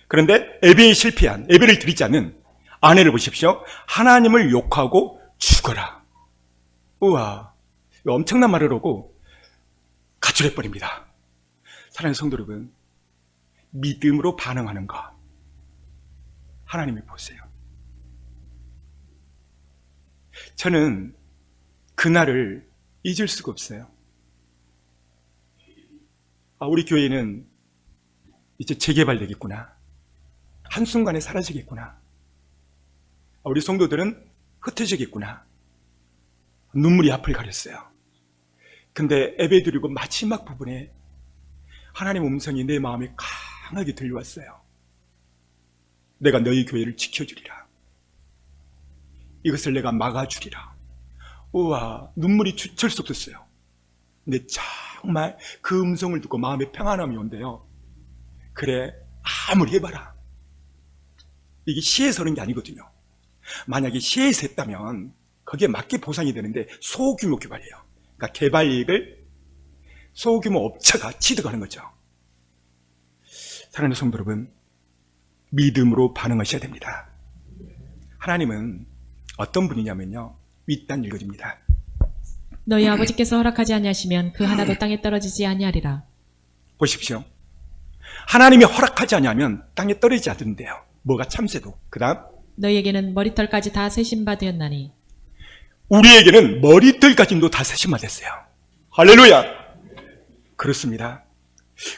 그런데 예배에 실패한, 예배를 드리지 않는 아내를 보십시오. 하나님을 욕하고 죽어라. 우와, 엄청난 말을 하고 가출해버립니다. 사랑하는 성도 여러분, 믿음으로 반응하는 것, 하나님이 보세요. 저는 그날을 잊을 수가 없어요. 우리 교회는 이제 재개발되겠구나. 한순간에 사라지겠구나. 우리 성도들은 흩어지겠구나. 눈물이 앞을 가렸어요. 근데 예배 드리고 마지막 부분에 하나님의 음성이 내 마음에 강하게 들려왔어요. 내가 너희 교회를 지켜주리라. 이것을 내가 막아주리라. 우와, 눈물이 주철 수 없었어요. 근데 정말 그 음성을 듣고 마음에 평안함이 온대요. 그래, 아무리 해봐라. 이게 시에서 하는 게 아니거든요. 만약에 시에서 했다면 거기에 맞게 보상이 되는데 소규모 개발이에요. 그러니까 개발 이익을 소규모 업체가 취득하는 거죠. 사랑하는 성도 여러분, 믿음으로 반응하셔야 됩니다. 하나님은 어떤 분이냐면요, 윗단 읽어줍니다. 너희 아버지께서 허락하지 아니하시면 그 하나도 땅에 떨어지지 아니하리라. 보십시오. 하나님이 허락하지 아니하면 땅에 떨어지지 않는데요. 뭐가 참새도. 그 다음 너희에게는 머리털까지 다 세신 바 되었나니. 우리에게는 머리털까지도 다 세심화됐어요. 할렐루야. 그렇습니다.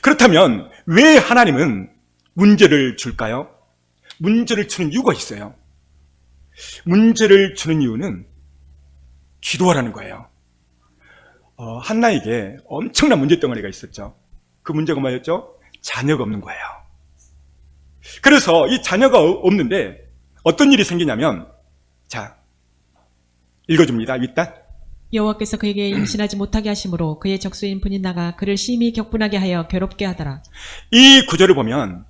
그렇다면 왜 하나님은 문제를 줄까요? 문제를 주는 이유가 있어요. 문제를 주는 이유는 기도하라는 거예요. 한나에게 엄청난 문제덩어리가 있었죠. 그 문제가 뭐였죠? 자녀가 없는 거예요. 그래서 이 자녀가 없는데 어떤 일이 생기냐면, 자, 읽어줍니다. 윗단. 여호와께서 그에게 임신하지 못하게 하심으로 그의 적수인 분인나가 그를 심히 격분하게 하여 괴롭게 하더라. 이 구절을 보면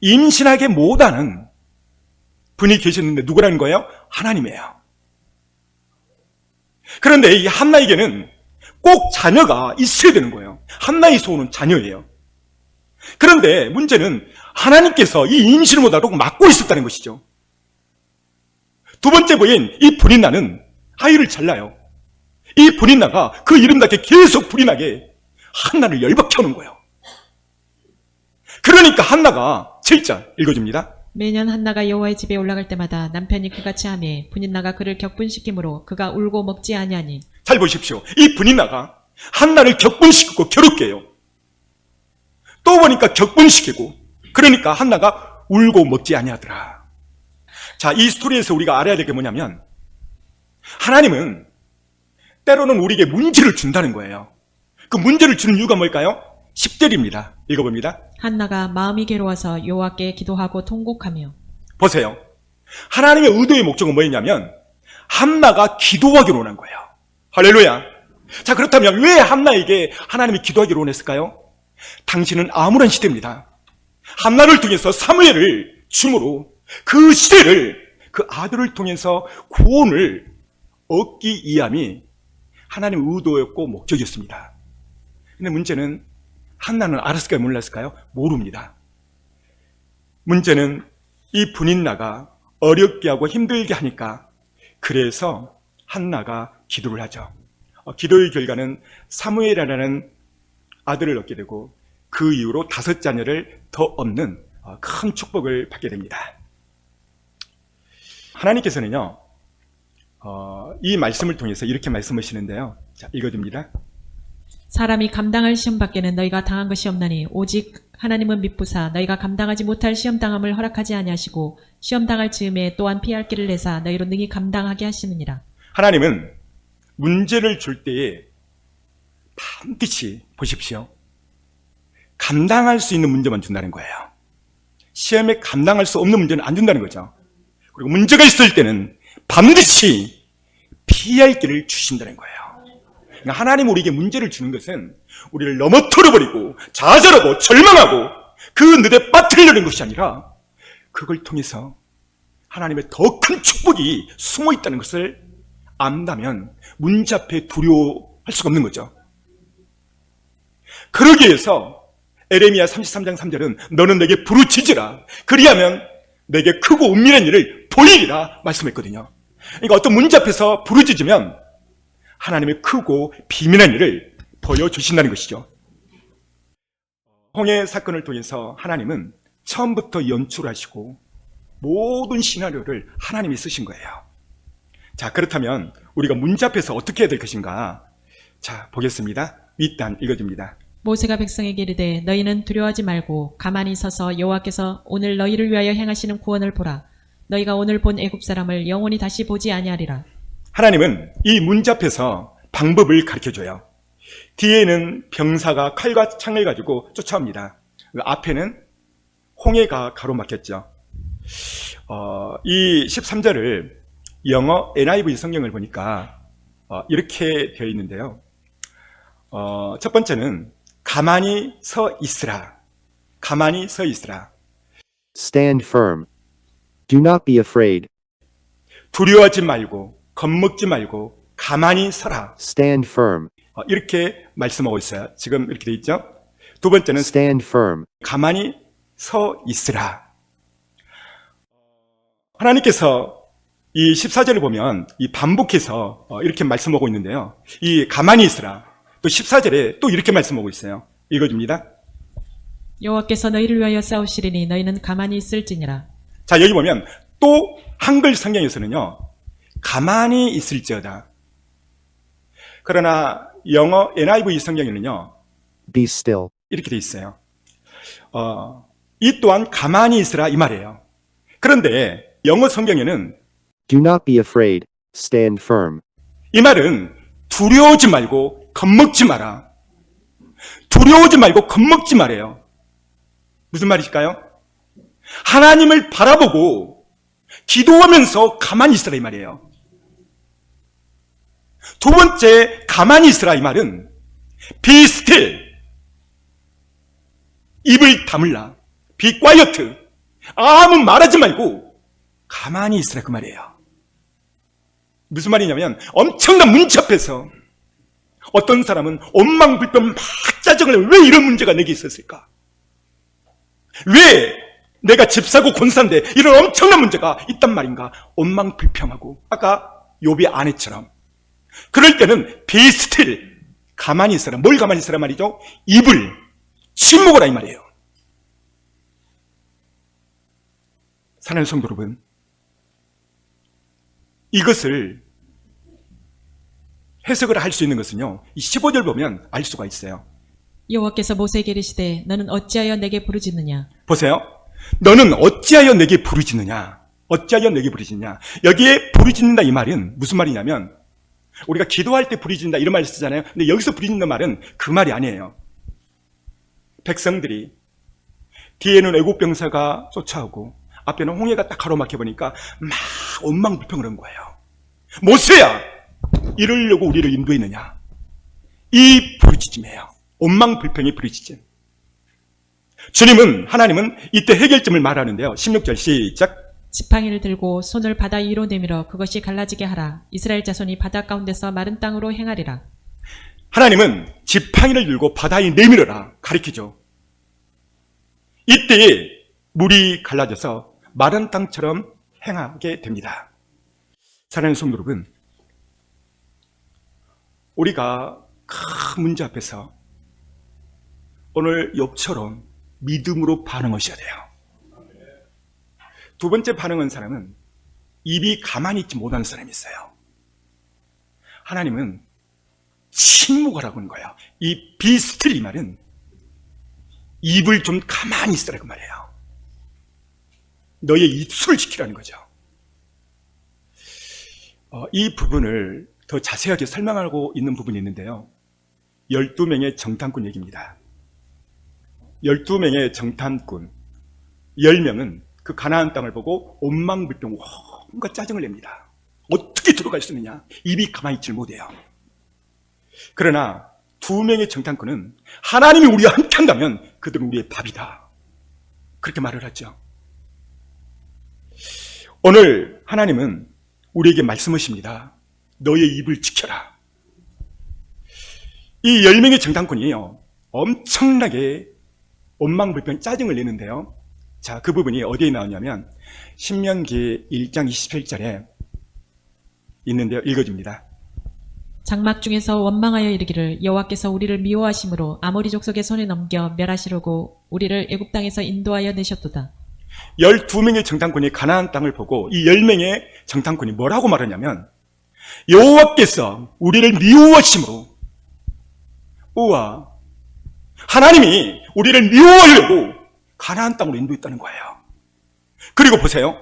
임신하게 못하는 분이 계셨는데 누구라는 거예요? 하나님이에요. 그런데 이 한나에게는 꼭 자녀가 있어야 되는 거예요. 한나의 소원은 자녀예요. 그런데 문제는 하나님께서 이 임신을 못하도록 막고 있었다는 것이죠. 두 번째 부인 이 분인나는 아이를 잘 낳아요. 이 분인나가 그 이름답게 계속 불이 나게 한나를 열받게 하는 거예요. 그러니까 한나가 7절 읽어줍니다. 매년 한나가 여호와의 집에 올라갈 때마다 남편이 그같이 하매 분인나가 그를 격분시키므로 그가 울고 먹지 아니하니. 잘 보십시오. 이 분인나가 한나를 격분시키고 괴롭게 해요. 또 보니까 격분시키고, 그러니까 한나가 울고 먹지 아니하더라. 자, 이 스토리에서 우리가 알아야 될 게 뭐냐면, 하나님은 때로는 우리에게 문제를 준다는 거예요. 그 문제를 주는 이유가 뭘까요? 10절입니다. 읽어봅니다. 한나가 마음이 괴로워서 여호와께 기도하고 통곡하며. 보세요. 하나님의 의도의 목적은 뭐였냐면 한나가 기도하기로 원한 거예요. 할렐루야. 자, 그렇다면 왜 한나에게 하나님이 기도하기로 원했을까요? 당신은 암울한 시대입니다. 한나를 통해서 사무엘을 줌으로 그 시대를 그 아들을 통해서 구원을 얻기 위함이 하나님의 의도였고 목적이었습니다. 근데 문제는 한나는 알았을까요? 몰랐을까요? 모릅니다. 문제는 이 분인나가 어렵게 하고 힘들게 하니까 그래서 한나가 기도를 하죠. 기도의 결과는 사무엘이라는 아들을 얻게 되고 그 이후로 5 자녀를 더 얻는 큰 축복을 받게 됩니다. 하나님께서는요, 이 말씀을 통해서 이렇게 말씀하시는데요. 자, 읽어줍니다. 사람이 감당할 시험 밖에는 너희가 당한 것이 없나니 오직 하나님은 미쁘사 너희가 감당하지 못할 시험 당함을 허락하지 아니하시고 시험 당할 즈음에 또한 피할 길을 내사 너희로 능히 감당하게 하시느니라. 하나님은 문제를 줄 때에 반드시 보십시오. 감당할 수 있는 문제만 준다는 거예요. 시험에 감당할 수 없는 문제는 안 준다는 거죠. 그리고 문제가 있을 때는 반드시 피할 길을 주신다는 거예요. 그러니까 하나님 우리에게 문제를 주는 것은 우리를 넘어뜨려버리고 좌절하고 절망하고 그 늪에 빠뜨리려는 것이 아니라 그걸 통해서 하나님의 더 큰 축복이 숨어 있다는 것을 안다면 문제 앞에 두려워할 수가 없는 거죠. 그러기 위해서 에레미야 33장 3절은 너는 내게 부르짖으라 그리하면 내게 크고 은밀한 일을 보이리라 말씀했거든요. 그러니까 어떤 문제 앞에서 부르짖으면 하나님의 크고 비밀한 일을 보여주신다는 것이죠. 홍해 사건을 통해서 하나님은 처음부터 연출하시고 모든 시나리오를 하나님이 쓰신 거예요. 자, 그렇다면 우리가 문제 앞에서 어떻게 해야 될 것인가? 자, 보겠습니다. 윗단 읽어줍니다. 모세가 백성에게 이르되 너희는 두려워하지 말고 가만히 서서 여호와께서 오늘 너희를 위하여 행하시는 구원을 보라. 너희가 오늘 본 애굽 사람을 영원히 다시 보지 아니하리라. 하나님은 이 문제 앞에서 방법을 가르쳐줘요. 뒤에는 병사가 칼과 창을 가지고 쫓아옵니다. 그 앞에는 홍해가 가로막혔죠. 이 13절을 영어 NIV 성경을 보니까 이렇게 되어 있는데요. 첫 번째는 가만히 서 있으라. 가만히 서 있으라. Stand firm. Do not be afraid. 두려워하지 말고 겁먹지 말고 가만히 서라. Stand firm. 이렇게 말씀하고 있어요. 지금 이렇게 되어 있죠. 두 번째는 Stand firm. 가만히 서 있으라. 하나님께서 이 14절을 보면 이 반복해서 이렇게 말씀하고 있는데요. 이 가만히 있으라. 또 14절에 또 이렇게 말씀하고 있어요. 읽어줍니다. 여호와께서 너희를 위하여 싸우시리니 너희는 가만히 있을지니라. 자, 여기 보면 또 한글 성경에서는요. 가만히 있을지어다. 그러나 영어 NIV 성경에는요, Be still. 이렇게 돼 있어요. 이 또한 가만히 있으라 이 말이에요. 그런데 영어 성경에는 Do not be afraid. Stand firm. 이 말은 두려워하지 말고 겁먹지 마라. 두려워하지 말고 겁먹지 말아요. 무슨 말이실까요? 하나님을 바라보고 기도하면서 가만히 있으라 이 말이에요. 두 번째, 가만히 있으라 이 말은 be still. 입을 다물라. be quiet. 아무 말하지 말고 가만히 있으라 그 말이에요. 무슨 말이냐면 엄청난 문제 앞에서 어떤 사람은 원망불평 막 짜증을 내요. 왜 이런 문제가 내게 있었을까? 왜 내가 집 사고 권사인데 이런 엄청난 문제가 있단 말인가? 원망불평하고 아까 욥의 아내처럼. 그럴 때는 be still. 가만히 있어라. 뭘 가만히 있어라 말이죠? 입을 침묵하라 이 말이에요. 사랑하는 성도 여러분, 이것을 해석을 할 수 있는 것은요, 이 15절 보면 알 수가 있어요. 여호와께서 모세에게 이르시되 너는 어찌하여 내게 부르짖느냐. 보세요. 너는 어찌하여 내게 부르짖느냐. 어찌하여 내게 부르짖느냐. 여기에 부르짖는다 이 말은 무슨 말이냐면, 우리가 기도할 때 부르짖는다 이런 말을 쓰잖아요. 근데 여기서 부르짖는 말은 그 말이 아니에요. 백성들이 뒤에는 애국 병사가 쫓아오고 앞에는 홍해가 딱 가로막혀 보니까 막 원망불평을 한 거예요. 모세야, 이러려고 우리를 인도했느냐. 이 부르짖음이에요. 원망불평의 부르짖음. 주님은, 하나님은 이때 해결점을 말하는데요. 16절 시작. 지팡이를 들고 손을 바다 위로 내밀어 그것이 갈라지게 하라. 이스라엘 자손이 바다 가운데서 마른 땅으로 행하리라. 하나님은 지팡이를 들고 바다에 내밀어라 가리키죠. 이때에 물이 갈라져서 마른 땅처럼 행하게 됩니다. 사랑하는 성도 여러분, 우리가 큰 문제 앞에서 오늘 욥처럼 믿음으로 반응하셔야 돼요. 두 번째 반응한 사람은 입이 가만히 있지 못하는 사람이 있어요. 하나님은 침묵하라고 하는 거예요. 이 be still 이 말은 입을 좀 가만히 있으라고 말해요. 너의 입술을 지키라는 거죠. 이 부분을 더 자세하게 설명하고 있는 부분이 있는데요. 12명의 정탐꾼 얘기입니다. 12명의 정탐꾼 10명은 그 가나안 땅을 보고 원망불평 온갖 짜증을 냅니다. 어떻게 들어갈 수 있느냐. 입이 가만히 있질 못해요. 그러나 2명의 정탐꾼은 하나님이 우리와 함께 한다면 그들은 우리의 밥이다. 그렇게 말을 하죠. 오늘 하나님은 우리에게 말씀하십니다. 너의 입을 지켜라. 이 10명의 정탐꾼이에요. 엄청나게 원망불평 짜증을 내는데요. 자, 그 부분이 어디에 나오냐면 신명기 1장 27절에 있는데요. 읽어줍니다. 장막 중에서 원망하여 이르기를 여호와께서 우리를 미워하심으로 아모리 족속의 손에 넘겨 멸하시려고 우리를 애굽 땅에서 인도하여 내셨도다. 12명의 정탐꾼이 가나안 땅을 보고 이 10명의 정탐꾼이 뭐라고 말하냐면 여호와께서 우리를 미워하심으로, 우와, 하나님이 우리를 미워하려고 가나안 땅으로 인도했다는 거예요. 그리고 보세요.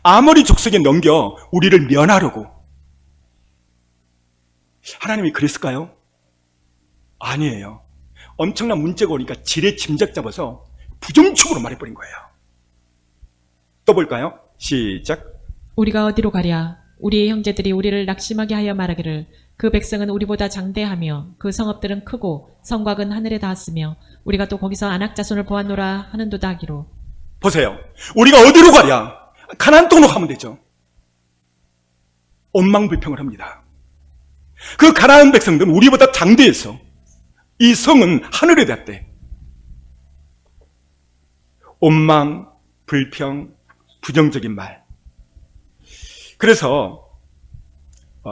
아모리 족속에 넘겨 우리를 면하려고. 하나님이 그랬을까요? 아니에요. 엄청난 문제가 오니까 지레 짐작 잡아서 부정축으로 말해버린 거예요. 또 볼까요? 시작. 우리가 어디로 가랴? 우리의 형제들이 우리를 낙심하게 하여 말하기를 그 백성은 우리보다 장대하며 그 성읍들은 크고 성곽은 하늘에 닿았으며 우리가 또 거기서 아낙 자손을 보았노라 하는도다 하기로. 보세요. 우리가 어디로 가랴? 가나안 땅으로 가면 되죠. 원망불평을 합니다. 그 가나안 백성들은 우리보다 장대해서 이 성은 하늘에 닿대. 원망, 불평, 부정적인 말. 그래서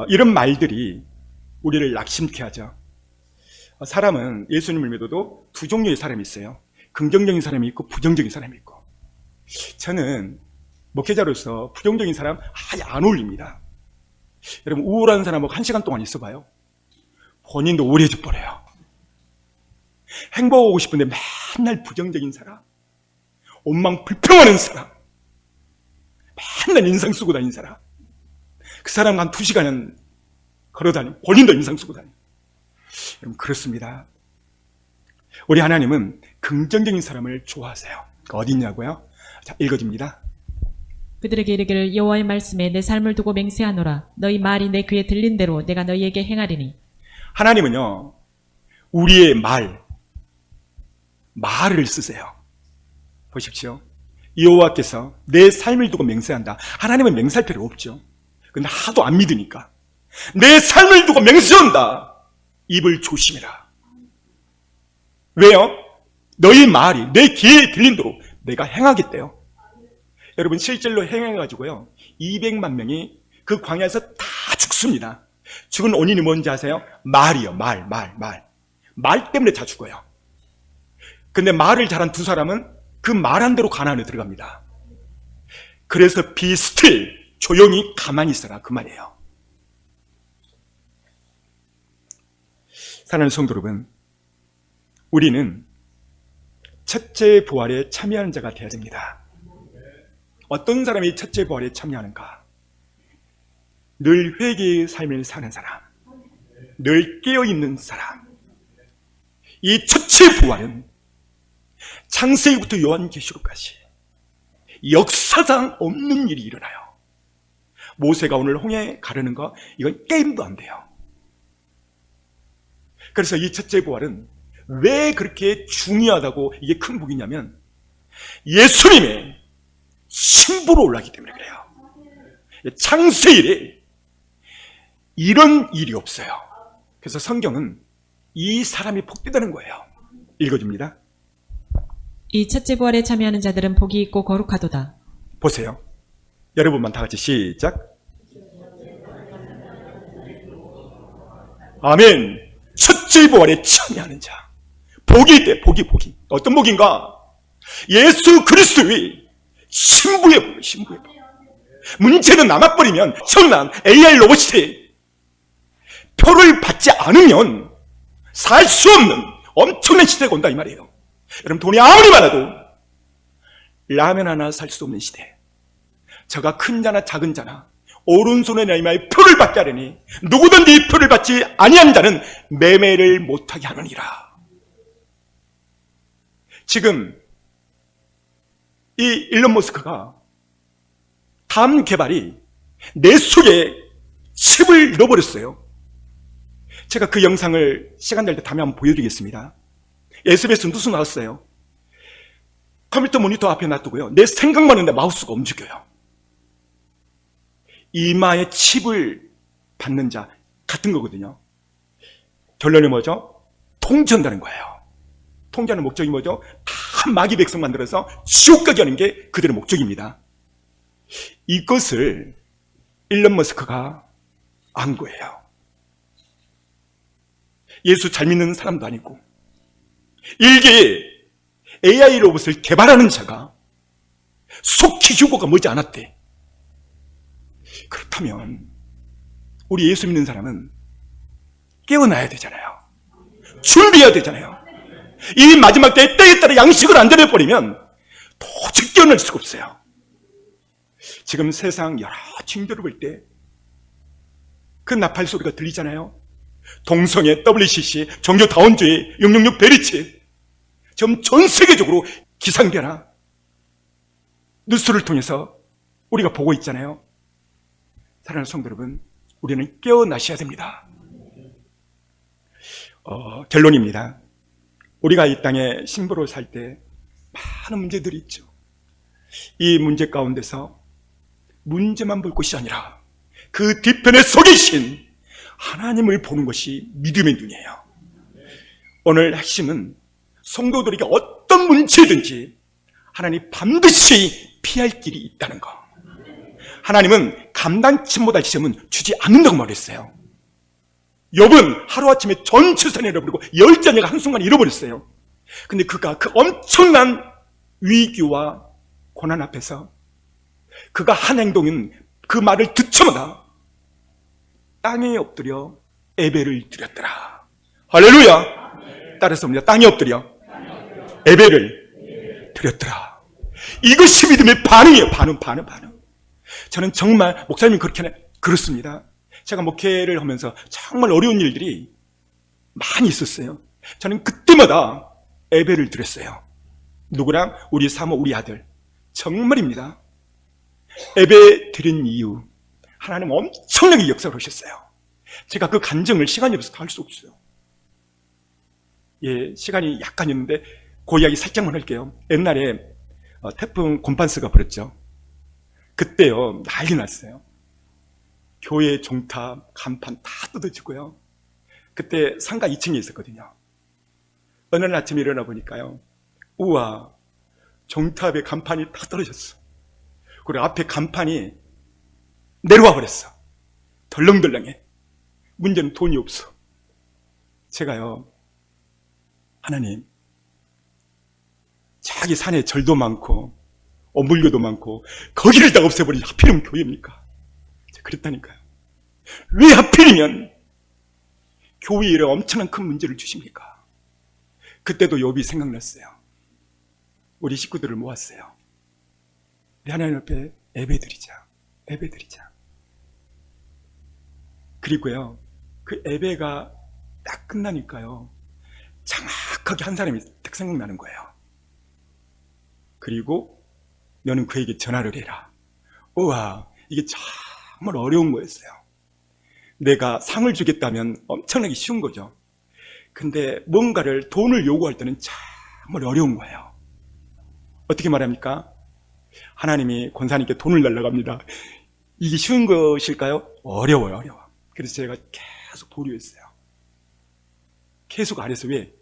이런 말들이 우리를 낙심케 하죠. 사람은 예수님을 믿어도 두 종류의 사람이 있어요. 긍정적인 사람이 있고 부정적인 사람이 있고. 저는 목회자로서 부정적인 사람 아예 안 어울립니다. 여러분, 우울한 사람하고 1시간 동안 있어봐요. 본인도 우울해져 버려요. 행복하고 싶은데 맨날 부정적인 사람, 원망 불평하는 사람, 맨날 인상 쓰고 다니는 사람, 그 사람 한 2시간은 걸어다니고 본인도 인상 쓰고 다니고. 여러분, 그렇습니다. 우리 하나님은 긍정적인 사람을 좋아하세요. 어디 있냐고요? 자, 읽어줍니다. 그들에게 이르기를 여호와의 말씀에 내 삶을 두고 맹세하노라. 너희 말이 내 귀에 들린 대로 내가 너희에게 행하리니. 하나님은요, 우리의 말을 쓰세요. 보십시오. 여호와께서 내 삶을 두고 맹세한다. 하나님은 맹세할 필요 없죠. 근데 하도 안 믿으니까 내 삶을 두고 맹세한다. 입을 조심해라. 왜요? 너희 말이 내 귀에 들린 대로 내가 행하겠대요. 여러분, 실제로 행해가지고요 200만 명이 그 광야에서 다 죽습니다. 죽은 원인이 뭔지 아세요? 말이요. 말 때문에 다 죽어요. 근데 말을 잘한 2사람은 그 말한 대로 가나안에 들어갑니다. 그래서 be still, 조용히 가만히 있어라, 그 말이에요. 사랑하는 성도 여러분, 우리는 첫째 부활에 참여하는 자가 되어야 됩니다. 어떤 사람이 첫째 부활에 참여하는가? 늘 회개의 삶을 사는 사람, 늘 깨어있는 사람. 이 첫째 부활은 창세기부터 요한계시록까지 역사상 없는 일이 일어나요. 모세가 오늘 홍해 가르는 거, 이건 게임도 안 돼요. 그래서 이 첫째 부활은 왜 그렇게 중요하다고 이게 큰 복이냐면 예수님의 신부로 올라가기 때문에 그래요. 창세일에 이런 일이 없어요. 그래서 성경은 이 사람이 복되다는 거예요. 읽어줍니다. 이 첫째 부활에 참여하는 자들은 복이 있고 거룩하도다. 보세요. 여러분만 다 같이 시작. 아멘. 첫째 부활에 참여하는 자. 복이 있대, 복이. 어떤 복인가? 예수 그리스도의 신부의 복, 신부의 복. 문제는 남아버리면 청난 AI 로봇이 표를 받지 않으면 살 수 없는 엄청난 시대가 온다 이 말이에요. 여러분, 돈이 아무리 많아도 라면 하나 살 수 없는 시대. 저가 큰 자나 작은 자나 오른손에 내마의 표를 받게 하려니 누구든지 이 표를 받지 아니한 자는 매매를 못하게 하느니라. 지금 이 일론 머스크가 다음 개발이 내 속에 칩을 넣어버렸어요. 제가 그 영상을 시간 날 때 다음에 한번 보여드리겠습니다. SBS 뉴스 나왔어요. 컴퓨터 모니터 앞에 놔두고요, 내 생각만 하는데 마우스가 움직여요. 이마에 칩을 받는 자 같은 거거든요. 결론이 뭐죠? 통제한다는 거예요. 통제하는 목적이 뭐죠? 다 마귀 백성 만들어서 지옥 가게 하는 게 그들의 목적입니다. 이것을 일론 머스크가 안 거예요. 예수 잘 믿는 사람도 아니고 일개의 AI 로봇을 개발하는 자가 속히 휴고가 머지 않았대. 그렇다면 우리 예수 믿는 사람은 깨어나야 되잖아요. 준비해야 되잖아요. 이 마지막 때에 따라 양식을 안 들여버리면 도저히 깨어날 수가 없어요. 지금 세상 여러 징조를 볼 때 그 나팔 소리가 들리잖아요. 동성애, WCC, 종교다원주의, 666 베리치, 지금 전 세계적으로 기상변화 뉴스를 통해서 우리가 보고 있잖아요. 사랑하는 성도 여러분, 우리는 깨어나셔야 됩니다. 결론입니다. 우리가 이 땅에 신부로 살 때 많은 문제들이 있죠. 이 문제 가운데서 문제만 볼 것이 아니라 그 뒤편에 서 계신 하나님을 보는 것이 믿음의 눈이에요. 오늘 핵심은 성도들에게 어떤 문제든지 하나님 반드시 피할 길이 있다는 거. 하나님은 감당치 못할 시험은 주지 않는다고 말했어요. 욥은 하루아침에 전 재산을 잃어버리고 10자녀가 한순간에 잃어버렸어요. 근데 그가 그 엄청난 위기와 고난 앞에서 그가 한 행동은 그 말을 듣자마자 땅에 엎드려 예배를 드렸더라. 할렐루야. 따라서 땅에 엎드려 예배를 드렸더라. 이것이 믿음의 반응이에요. 반응. 저는 정말 목사님이 그렇습니다. 제가 목회를 하면서 정말 어려운 일들이 많이 있었어요. 저는 그때마다 예배를 드렸어요. 누구랑? 우리 사모, 우리 아들. 정말입니다. 예배 드린 이유, 하나님 엄청나게 역사를 하셨어요. 제가 그 간증을 시간이 없어서 다 할 수 없어요. 예, 시간이 약간 있는데 그 이야기 살짝만 할게요. 옛날에 태풍 곰판스가 불었죠. 그때요, 난리 났어요. 교회 종탑, 간판 다 뜯어지고요. 그때 상가 2층에 있었거든요. 어느 날 아침에 일어나 보니까요, 우와, 종탑의 간판이 다 떨어졌어. 그리고 앞에 간판이 내려와 버렸어. 덜렁덜렁해. 문제는 돈이 없어. 제가요, 하나님, 저기 산에 절도 많고 어물교도 많고 거기를 다 없애버리지 하필이면 교회입니까? 제가 그랬다니까요. 왜 하필이면 교회에 이런 엄청난 큰 문제를 주십니까? 그때도 욥이 생각났어요. 우리 식구들을 모았어요. 우리 하나님 앞에 예배드리자. 그리고요, 그 예배가 딱 끝나니까요, 정확하게 한 사람이 딱 생각나는 거예요. 그리고 너는 그에게 전화를 해라. 우와, 이게 정말 어려운 거였어요. 내가 상을 주겠다면 엄청나게 쉬운 거죠. 근데 뭔가를 돈을 요구할 때는 정말 어려운 거예요. 어떻게 말합니까? 하나님이 권사님께 돈을 달라고 합니다. 이게 쉬운 것일까요? 어려워요. 그래서 제가 계속 보류했어요. 계속 아래서. 왜?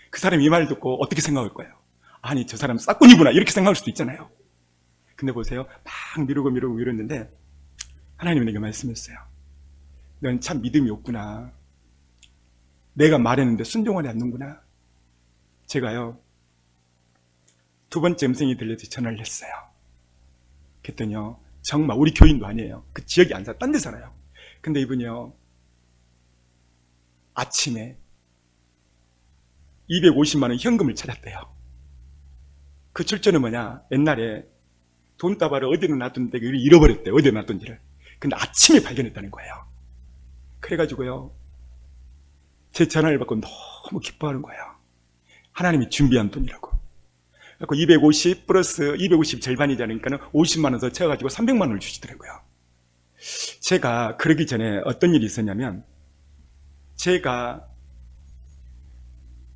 그 사람이 이 말을 듣고 어떻게 생각할 거예요? 아니, 저 사람 싹꾼이구나, 이렇게 생각할 수도 있잖아요. 근데 보세요, 막 미루는데 하나님이 내게 말씀했어요. 넌 참 믿음이 없구나. 내가 말했는데 순종하지 않는구나. 제가요, 두 번째 음성이 들려서 전화를 했어요. 그랬더니요, 정말 우리 교인도 아니에요. 그 지역이 안 살아, 딴 데 살아요. 근데 이분이요, 아침에 250만 원 현금을 찾았대요. 그 출처는 뭐냐? 옛날에 돈다발을 어디에 놔뒀는데 그걸 잃어버렸대요. 어디에 놔뒀는지를. 근데 아침에 발견했다는 거예요. 그래가지고요, 제 전화를 받고 너무 기뻐하는 거예요. 하나님이 준비한 돈이라고. 그래서 250 플러스 250 절반이자니까는 50만 원 더 채워가지고 300만 원을 주시더라고요. 제가 그러기 전에 어떤 일이 있었냐면, 제가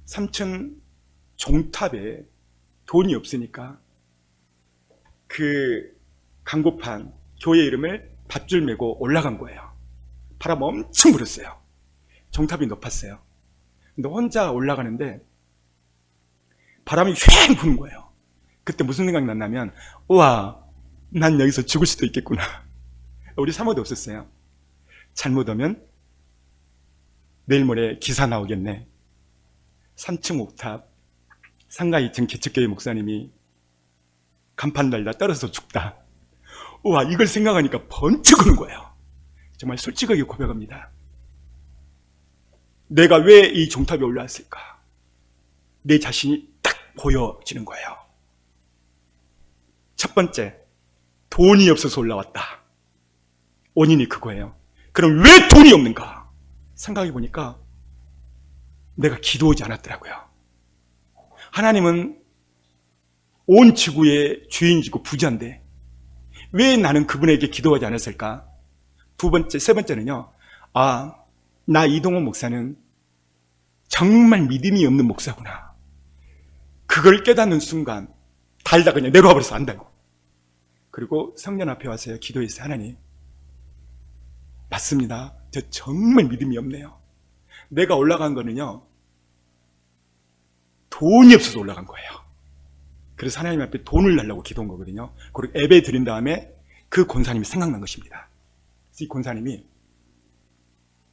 3층 종탑에 돈이 없으니까 그 강고판 교회 이름을 밧줄 메고 올라간 거예요. 바람 엄청 불었어요. 종탑이 높았어요. 근데 혼자 올라가는데 바람이 휙 부는 거예요. 그때 무슨 생각이 났냐면, 우와, 난 여기서 죽을 수도 있겠구나. 우리 사모도 없었어요. 잘못하면 내일 모레 기사 나오겠네. 3층 옥탑 상가 2층 개척교회 목사님이 간판 달다 떨어져서 죽다. 우와, 이걸 생각하니까 번쩍 오는 거예요. 정말 솔직하게 고백합니다. 내가 왜 이 종탑에 올라왔을까? 내 자신이 딱 보여지는 거예요. 첫 번째, 돈이 없어서 올라왔다. 원인이 그거예요. 그럼 왜 돈이 없는가? 생각해 보니까 내가 기도하지 않았더라고요. 하나님은 온 지구의 주인이고 부자인데 왜 나는 그분에게 기도하지 않았을까? 두 번째, 세 번째는요, 나 이동호 목사는 정말 믿음이 없는 목사구나. 그걸 깨닫는 순간 달다 그냥 내려와 버려서 안다고. 그리고 성령 앞에 와서 기도했어요. 하나님, 맞습니다. 저 정말 믿음이 없네요. 내가 올라간 거는요, 돈이 없어서 올라간 거예요. 그래서 하나님 앞에 돈을 달라고 기도한 거거든요. 그리고 예배 드린 다음에 그 권사님이 생각난 것입니다. 이 권사님이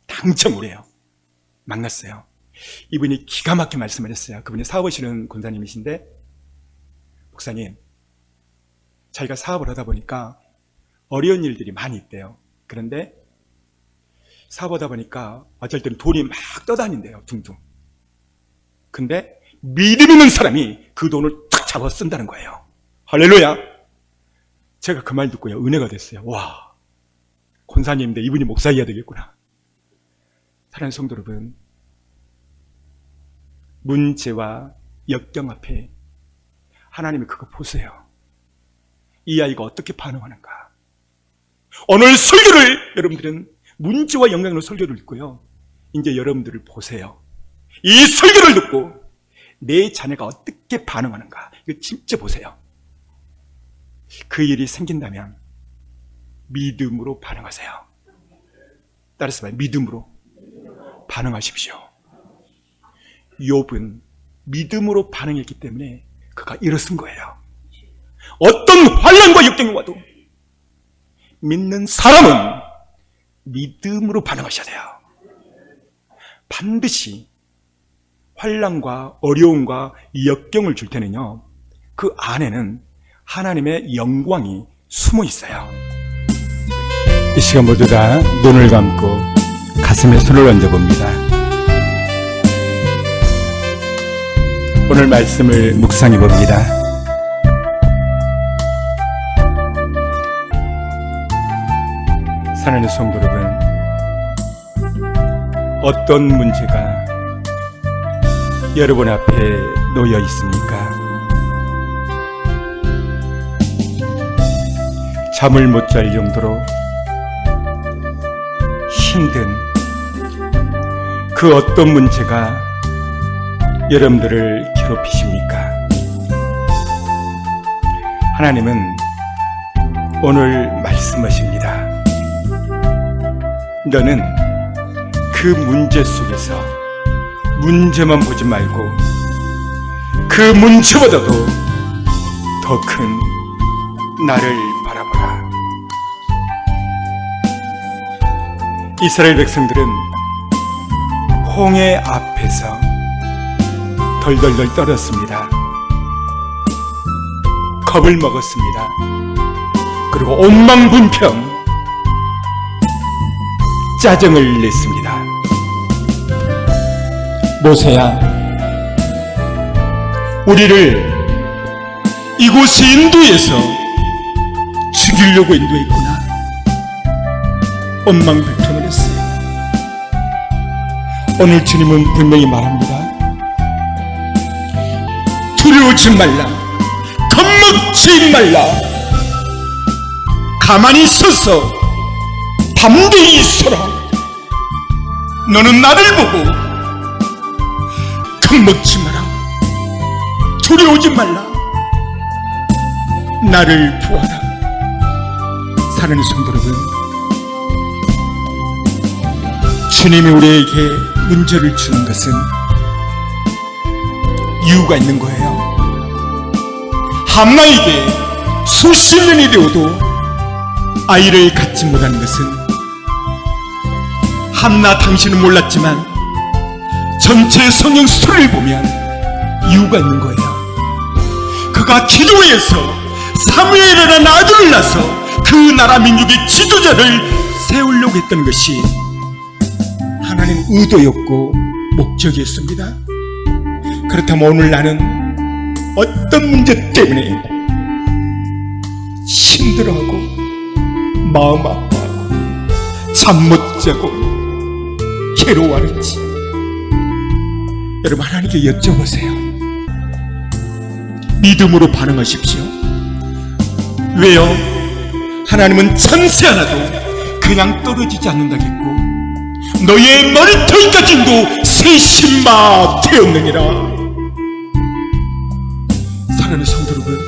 당첨을 해요. 만났어요. 이분이 기가 막히게 말씀을 했어요. 그분이 사업하시는 권사님이신데, 목사님, 자기가 사업을 하다 보니까 어려운 일들이 많이 있대요. 그런데 사보다 보니까 어쩔 때는 돈이 막 떠다닌대요, 둥둥. 근데 믿음 있는 사람이 그 돈을 탁 잡아 쓴다는 거예요. 할렐루야. 제가 그 말 듣고요, 은혜가 됐어요. 와, 권사님인데 이분이 목사여야 되겠구나. 사랑하는 성도 여러분, 문제와 역경 앞에 하나님이 그거 보세요. 이 아이가 어떻게 반응하는가. 오늘 설교를 여러분들은 문제와 영광으로 설교를 듣고요, 이제 여러분들을 보세요. 이 설교를 듣고 내 자녀가 어떻게 반응하는가, 이거 진짜 보세요. 그 일이 생긴다면 믿음으로 반응하세요. 따라서 봐요. 믿음으로 반응하십시오. 욥은 믿음으로 반응했기 때문에 그가 일어선 거예요. 어떤 환난과 역경이 와도 믿는 사람은 믿음으로 반응하셔야 돼요. 반드시 환난과 어려움과 역경을 줄 때는요, 그 안에는 하나님의 영광이 숨어 있어요. 이 시간 모두 다 눈을 감고 가슴에 손을 얹어봅니다. 오늘 말씀을 묵상해 봅니다. 사랑하는 성도 여러분, 어떤 문제가 여러분 앞에 놓여 있습니까? 잠을 못 잘 정도로 힘든 그 어떤 문제가 여러분들을 괴롭히십니까? 하나님은 오늘 말씀하십니다. 너는 그 문제 속에서 문제만 보지 말고 그 문제보다도 더 큰 나를 바라보라. 이스라엘 백성들은 홍해 앞에서 덜덜덜 떨었습니다. 겁을 먹었습니다. 그리고 온망분평 짜증을 냈습니다. 모세야, 우리를 이곳에 인도해서 죽이려고 인도했구나. 원망불평을 했어요. 오늘 주님은 분명히 말합니다. 두려워하지 말라, 겁먹지 말라, 가만히 서서 담대히 서라. 너는 나를 보고 겁먹지 마라, 두려워하지 말라, 나를 보아라. 사랑하는 성도 여러분, 주님이 우리에게 문제를 주는 것은 이유가 있는 거예요. 한나에게 수십 년이 되어도 아이를 갖지 못한 것은, 한나 당신은 몰랐지만 전체 성경 스토리를 보면 이유가 있는 거예요. 그가 기도해서 사무엘이라는 아들을 낳아서 그 나라 민족의 지도자를 세우려고 했던 것이 하나님 의도였고 목적이었습니다. 그렇다면 오늘 나는 어떤 문제 때문에 힘들어하고 마음 아파하고 잠 못 자고 괴로워하는지 여러분 하나님께 여쭤보세요. 믿음으로 반응하십시오. 왜요? 하나님은 천세 하나도 그냥 떨어지지 않는다겠고 너의 머리털까지도 세심마 되었느니라. 사랑하는 성도 여러분,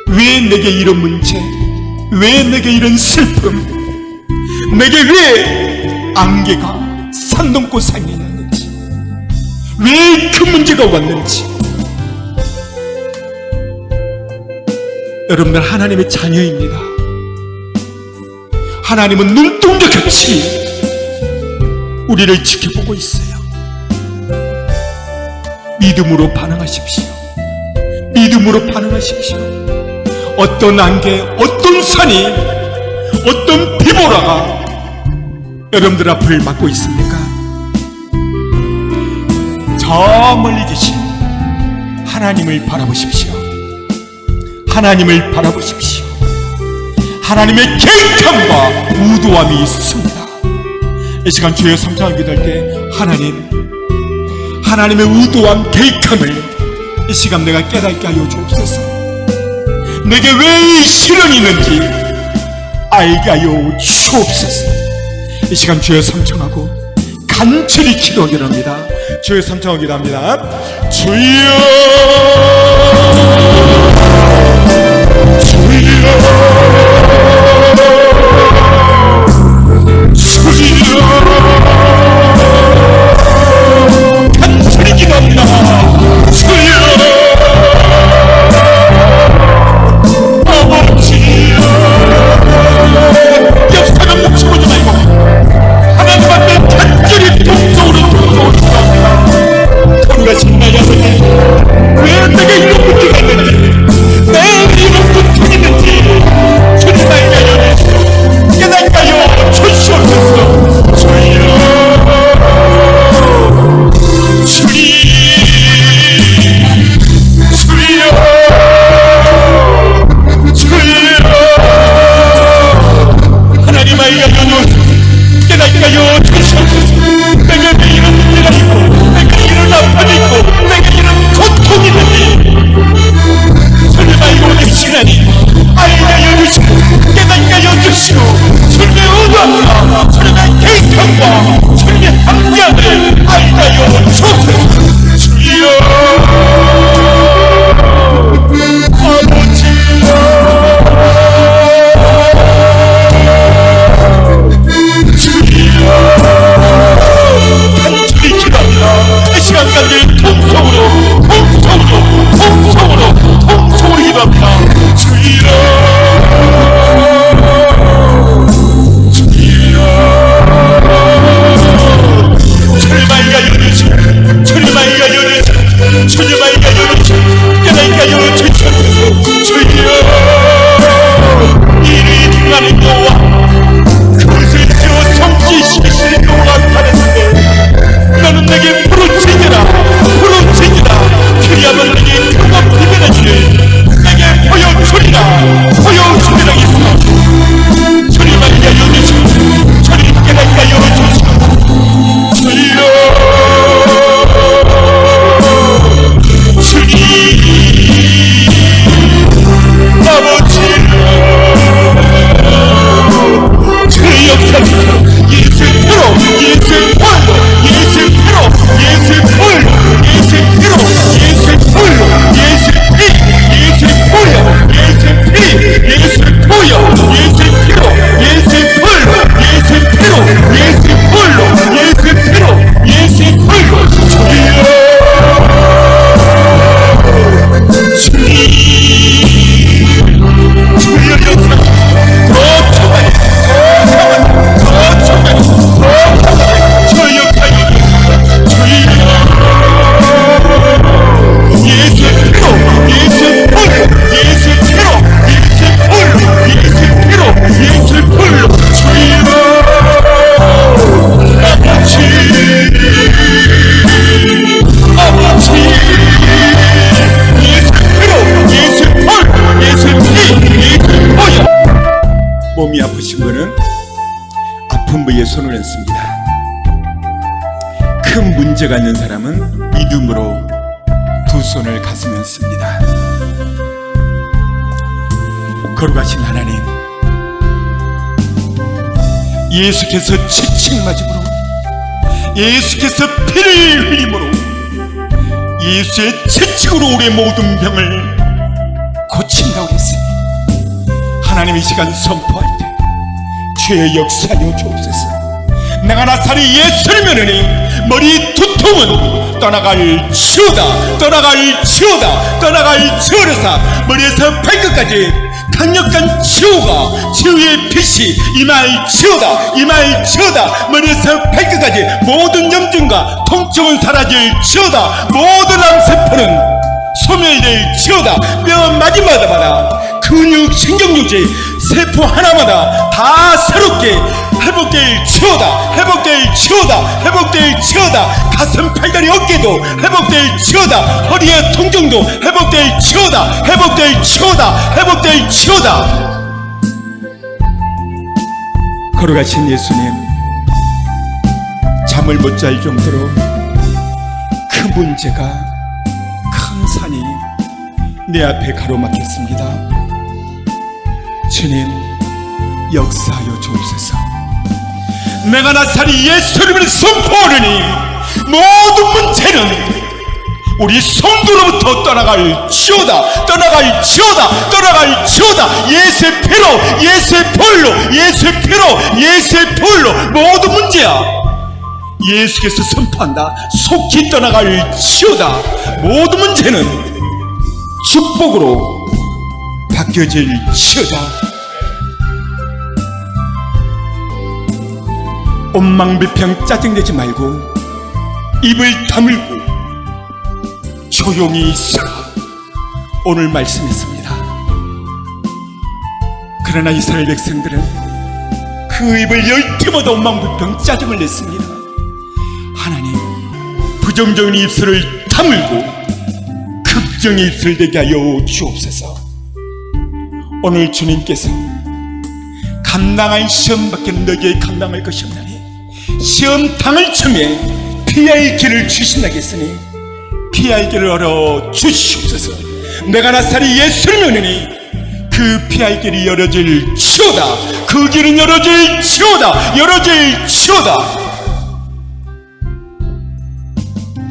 왜 내게 이런 문제, 왜 내게 이런 슬픔, 내게 왜 안개가 산 넘고 산이 났는지, 왜 그 문제가 왔는지. 여러분들 하나님의 자녀입니다. 하나님은 눈동자같이 우리를 지켜보고 있어요. 믿음으로 반응하십시오. 믿음으로 반응하십시오. 어떤 안개, 어떤 산이, 어떤 비보라가 여러분들 앞을 막고 있습니까? 저 멀리 계신 하나님을 바라보십시오. 하나님을 바라보십시오. 하나님의 계획함과 우도함이 있습니다. 이 시간 주의 성장을 기도할 때 하나님의 우도함, 계획함을 이 시간 내가 깨닫게 하여 주옵소서. 내게 왜 이 시련이 있는지 알게 하여 주옵소서. 이 시간 주여 삼청하고 간절히 기도하기를 합니다. 주여 삼청하고 기도합니다. 주여 간절히 기도합니다. 주여 역사가 멈추지 말고 하나님 앞에 간절히 동성으로 기도합니다. 돌아가신 나의 아버지, 왜 내게 이런 문제가 있는지, 왜 이런 고통이 있는지 주님 알게 하여 주시고 깨닫게 하여 주시옵소서. 하나님 알게 하여 주시고 깨닫게 하여 주시옵소서. 내게 왜 이런 문제가 있고 내게 이런 아픔이 있고 내게 이런 고통이 있는지 주님 알고 계시나니 알게 하여 주시고 깨닫게 하여 주시고 주님의 의도와 주님의 계획과 주님의 함께함을 알게 하여 주옵소서. 주여 간절히 기도합니다. 이 시간까지 통성으로 기도합니다. 주님 알게 하여 주시고 주님 알게 하여 주시고 주님 알게 하여 주시고 깨닫게 하여 주시옵소서. 주여 이리 등하는 여호와 그것을 지어 성취시키시는 여호와 나타냈는데 너는 내게 부르짖으라 그리하면 내게 크고 비변한 일을 내게 보여주리라 있어. 주님 알게 하여 주시고 주님 깨닫게 하여 주시고 주여 주님 아버지 주의 역사를 예수의 몸이 아프신 분은 아픈 부위에 손을 얹습니다. 큰 문제가 있는 사람은 믿음으로 두 손을 가슴에 얹습니다. 거룩하신 하나님, 예수께서 채찍맞음으로 예수께서 피를 흘림으로 예수의 채찍으로 우리의 모든 병을 고친다고 했으니 하나님 이 시간 선포할 때 주의 역사여 주옵소서. 내가 나사렛 예수님이니 머리 두통은 떠나갈지어다 떠나갈지어다 머리에서 발끝까지 강력한 치유의 빛이 임할지어다 머리에서 발끝까지 모든 염증과 통증은 사라질지어다 모든 암세포는 소멸될지어다 뼈 마디마다 근육, 신경육지, 세포 하나마다 다 새롭게 회복될 치오다, 회복될 치오다, 회복될 치오다. 가슴, 팔다리, 어깨도 회복될 치오다. 허리의 통증도 회복될 치오다, 회복될 치오다, 회복될 치오다. 걸어가신 예수님, 잠을 못 잘 정도로 그 문제가, 큰 산이 내 앞에 가로막혔습니다. 주님, 역사하여 주옵소서. 내가 나사리 예수님을 선포하느니 모든 문제는 우리 성도로부터 떠나갈 치오다, 떠나갈 치오다, 떠나갈 치오다. 예수의 피로, 예수의 볼로, 예수의 피로, 예수의 볼로 모든 문제야 예수께서 선포한다. 속히 떠나갈 치오다. 모든 문제는 축복으로 바뀌어질 치오다. 옴망비평 짜증내지 말고 입을 다물고 조용히 있어라. 오늘 말씀했습니다. 그러나 이스라엘 백성들은 그 입을 열 때마다 옴망비평 짜증을 냈습니다. 하나님, 부정적인 입술을 다물고 긍정의 입술을 되게 하여 주옵소서. 오늘 주님께서 감당할 시험밖에 너희에게 감당할 것이 없나니 시험 당할 쯤에 피할 길을 주신다고 했으니 피할 길을 열어 주시옵소서. 내가 나사리 예수를 믿으니 그 피할 길이 열어질 치오다. 그 길은 열어질 치오다. 열어질 치오다.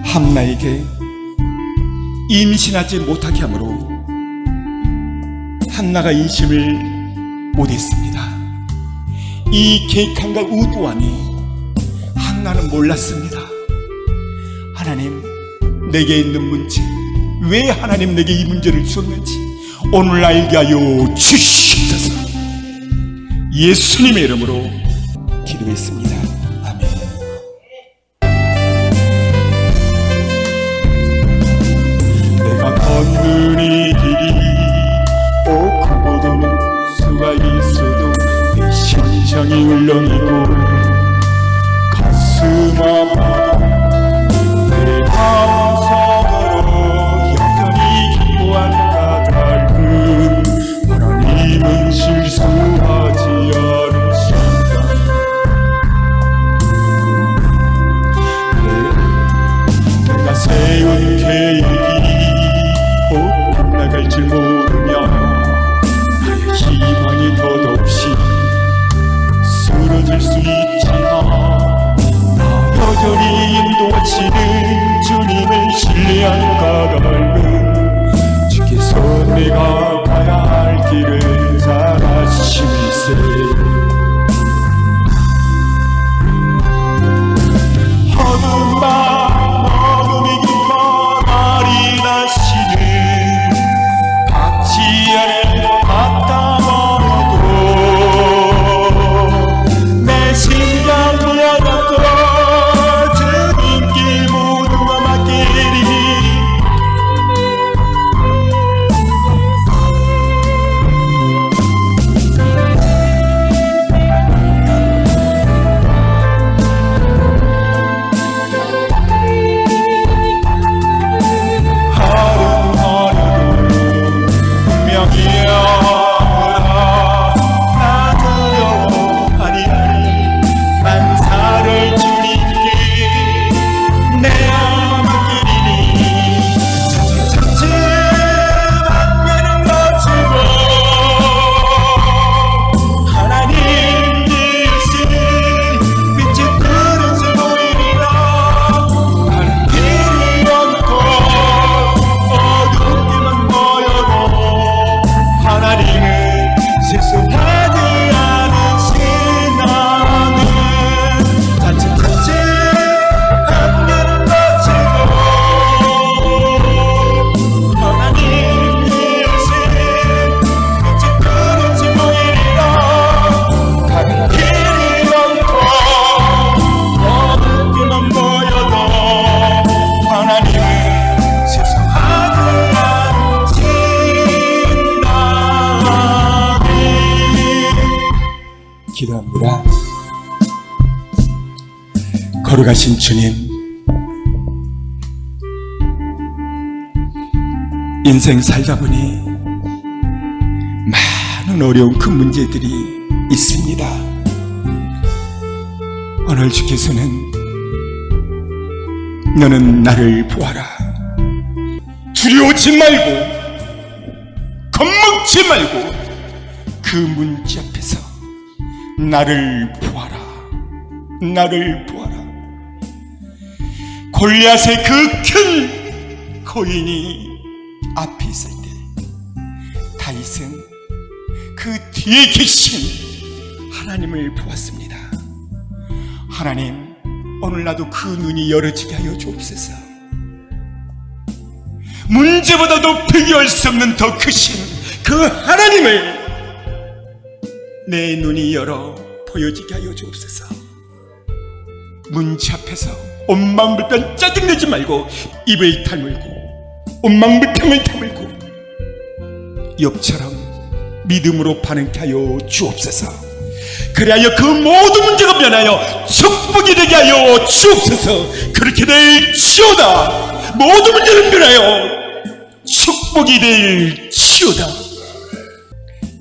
한나에게 임신하지 못하게 하므로 한나가 임신을 못했습니다. 이 계획함과 의도함이 한나는 몰랐습니다. 하나님, 내게 있는 문제, 왜 하나님 내게 이 문제를 주었는지 오늘 알게 하여 주시옵소서. 예수님의 이름으로 기도했습니다. 아멘. 내가 걷는 이 길이 오크보도는 수가 있어도 내 심장이 울렁이고 가슴 아파도 내 감사로 여전히 기도하는 까닭은 하나님은 실수하지 않으신다. 거룩하신 주님, 인생 살다 보니 많은 어려운 큰 문제들이 있습니다. 오늘 주께서는 너는 나를 보아라, 두려워하지 말고 겁먹지 말고 그 문제 앞에서 나를 보아라, 나를 보아라. 골리앗의 그 큰 거인이 앞에 있을 때 다윗은 그 뒤에 계신 하나님을 보았습니다. 하나님, 오늘 나도 그 눈이 열어지게 하여 주옵소서. 문제보다도 비교할 수 없는 더 크신 그 하나님을 내 눈이 열어 보여지게 하여 주옵소서. 문제 앞에서 옴망불평 짜증내지 말고 입을 다물고 옴망불평을 다물고 욥처럼 믿음으로 반응케 하여 주옵소서. 그리하여 그 모든 문제가 변하여 축복이 되게 하여 주옵소서. 그렇게 될지어다. 모든 문제는 변하여 축복이 될지어다.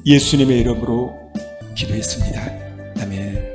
예수님의 이름으로 기도했습니다. 아멘.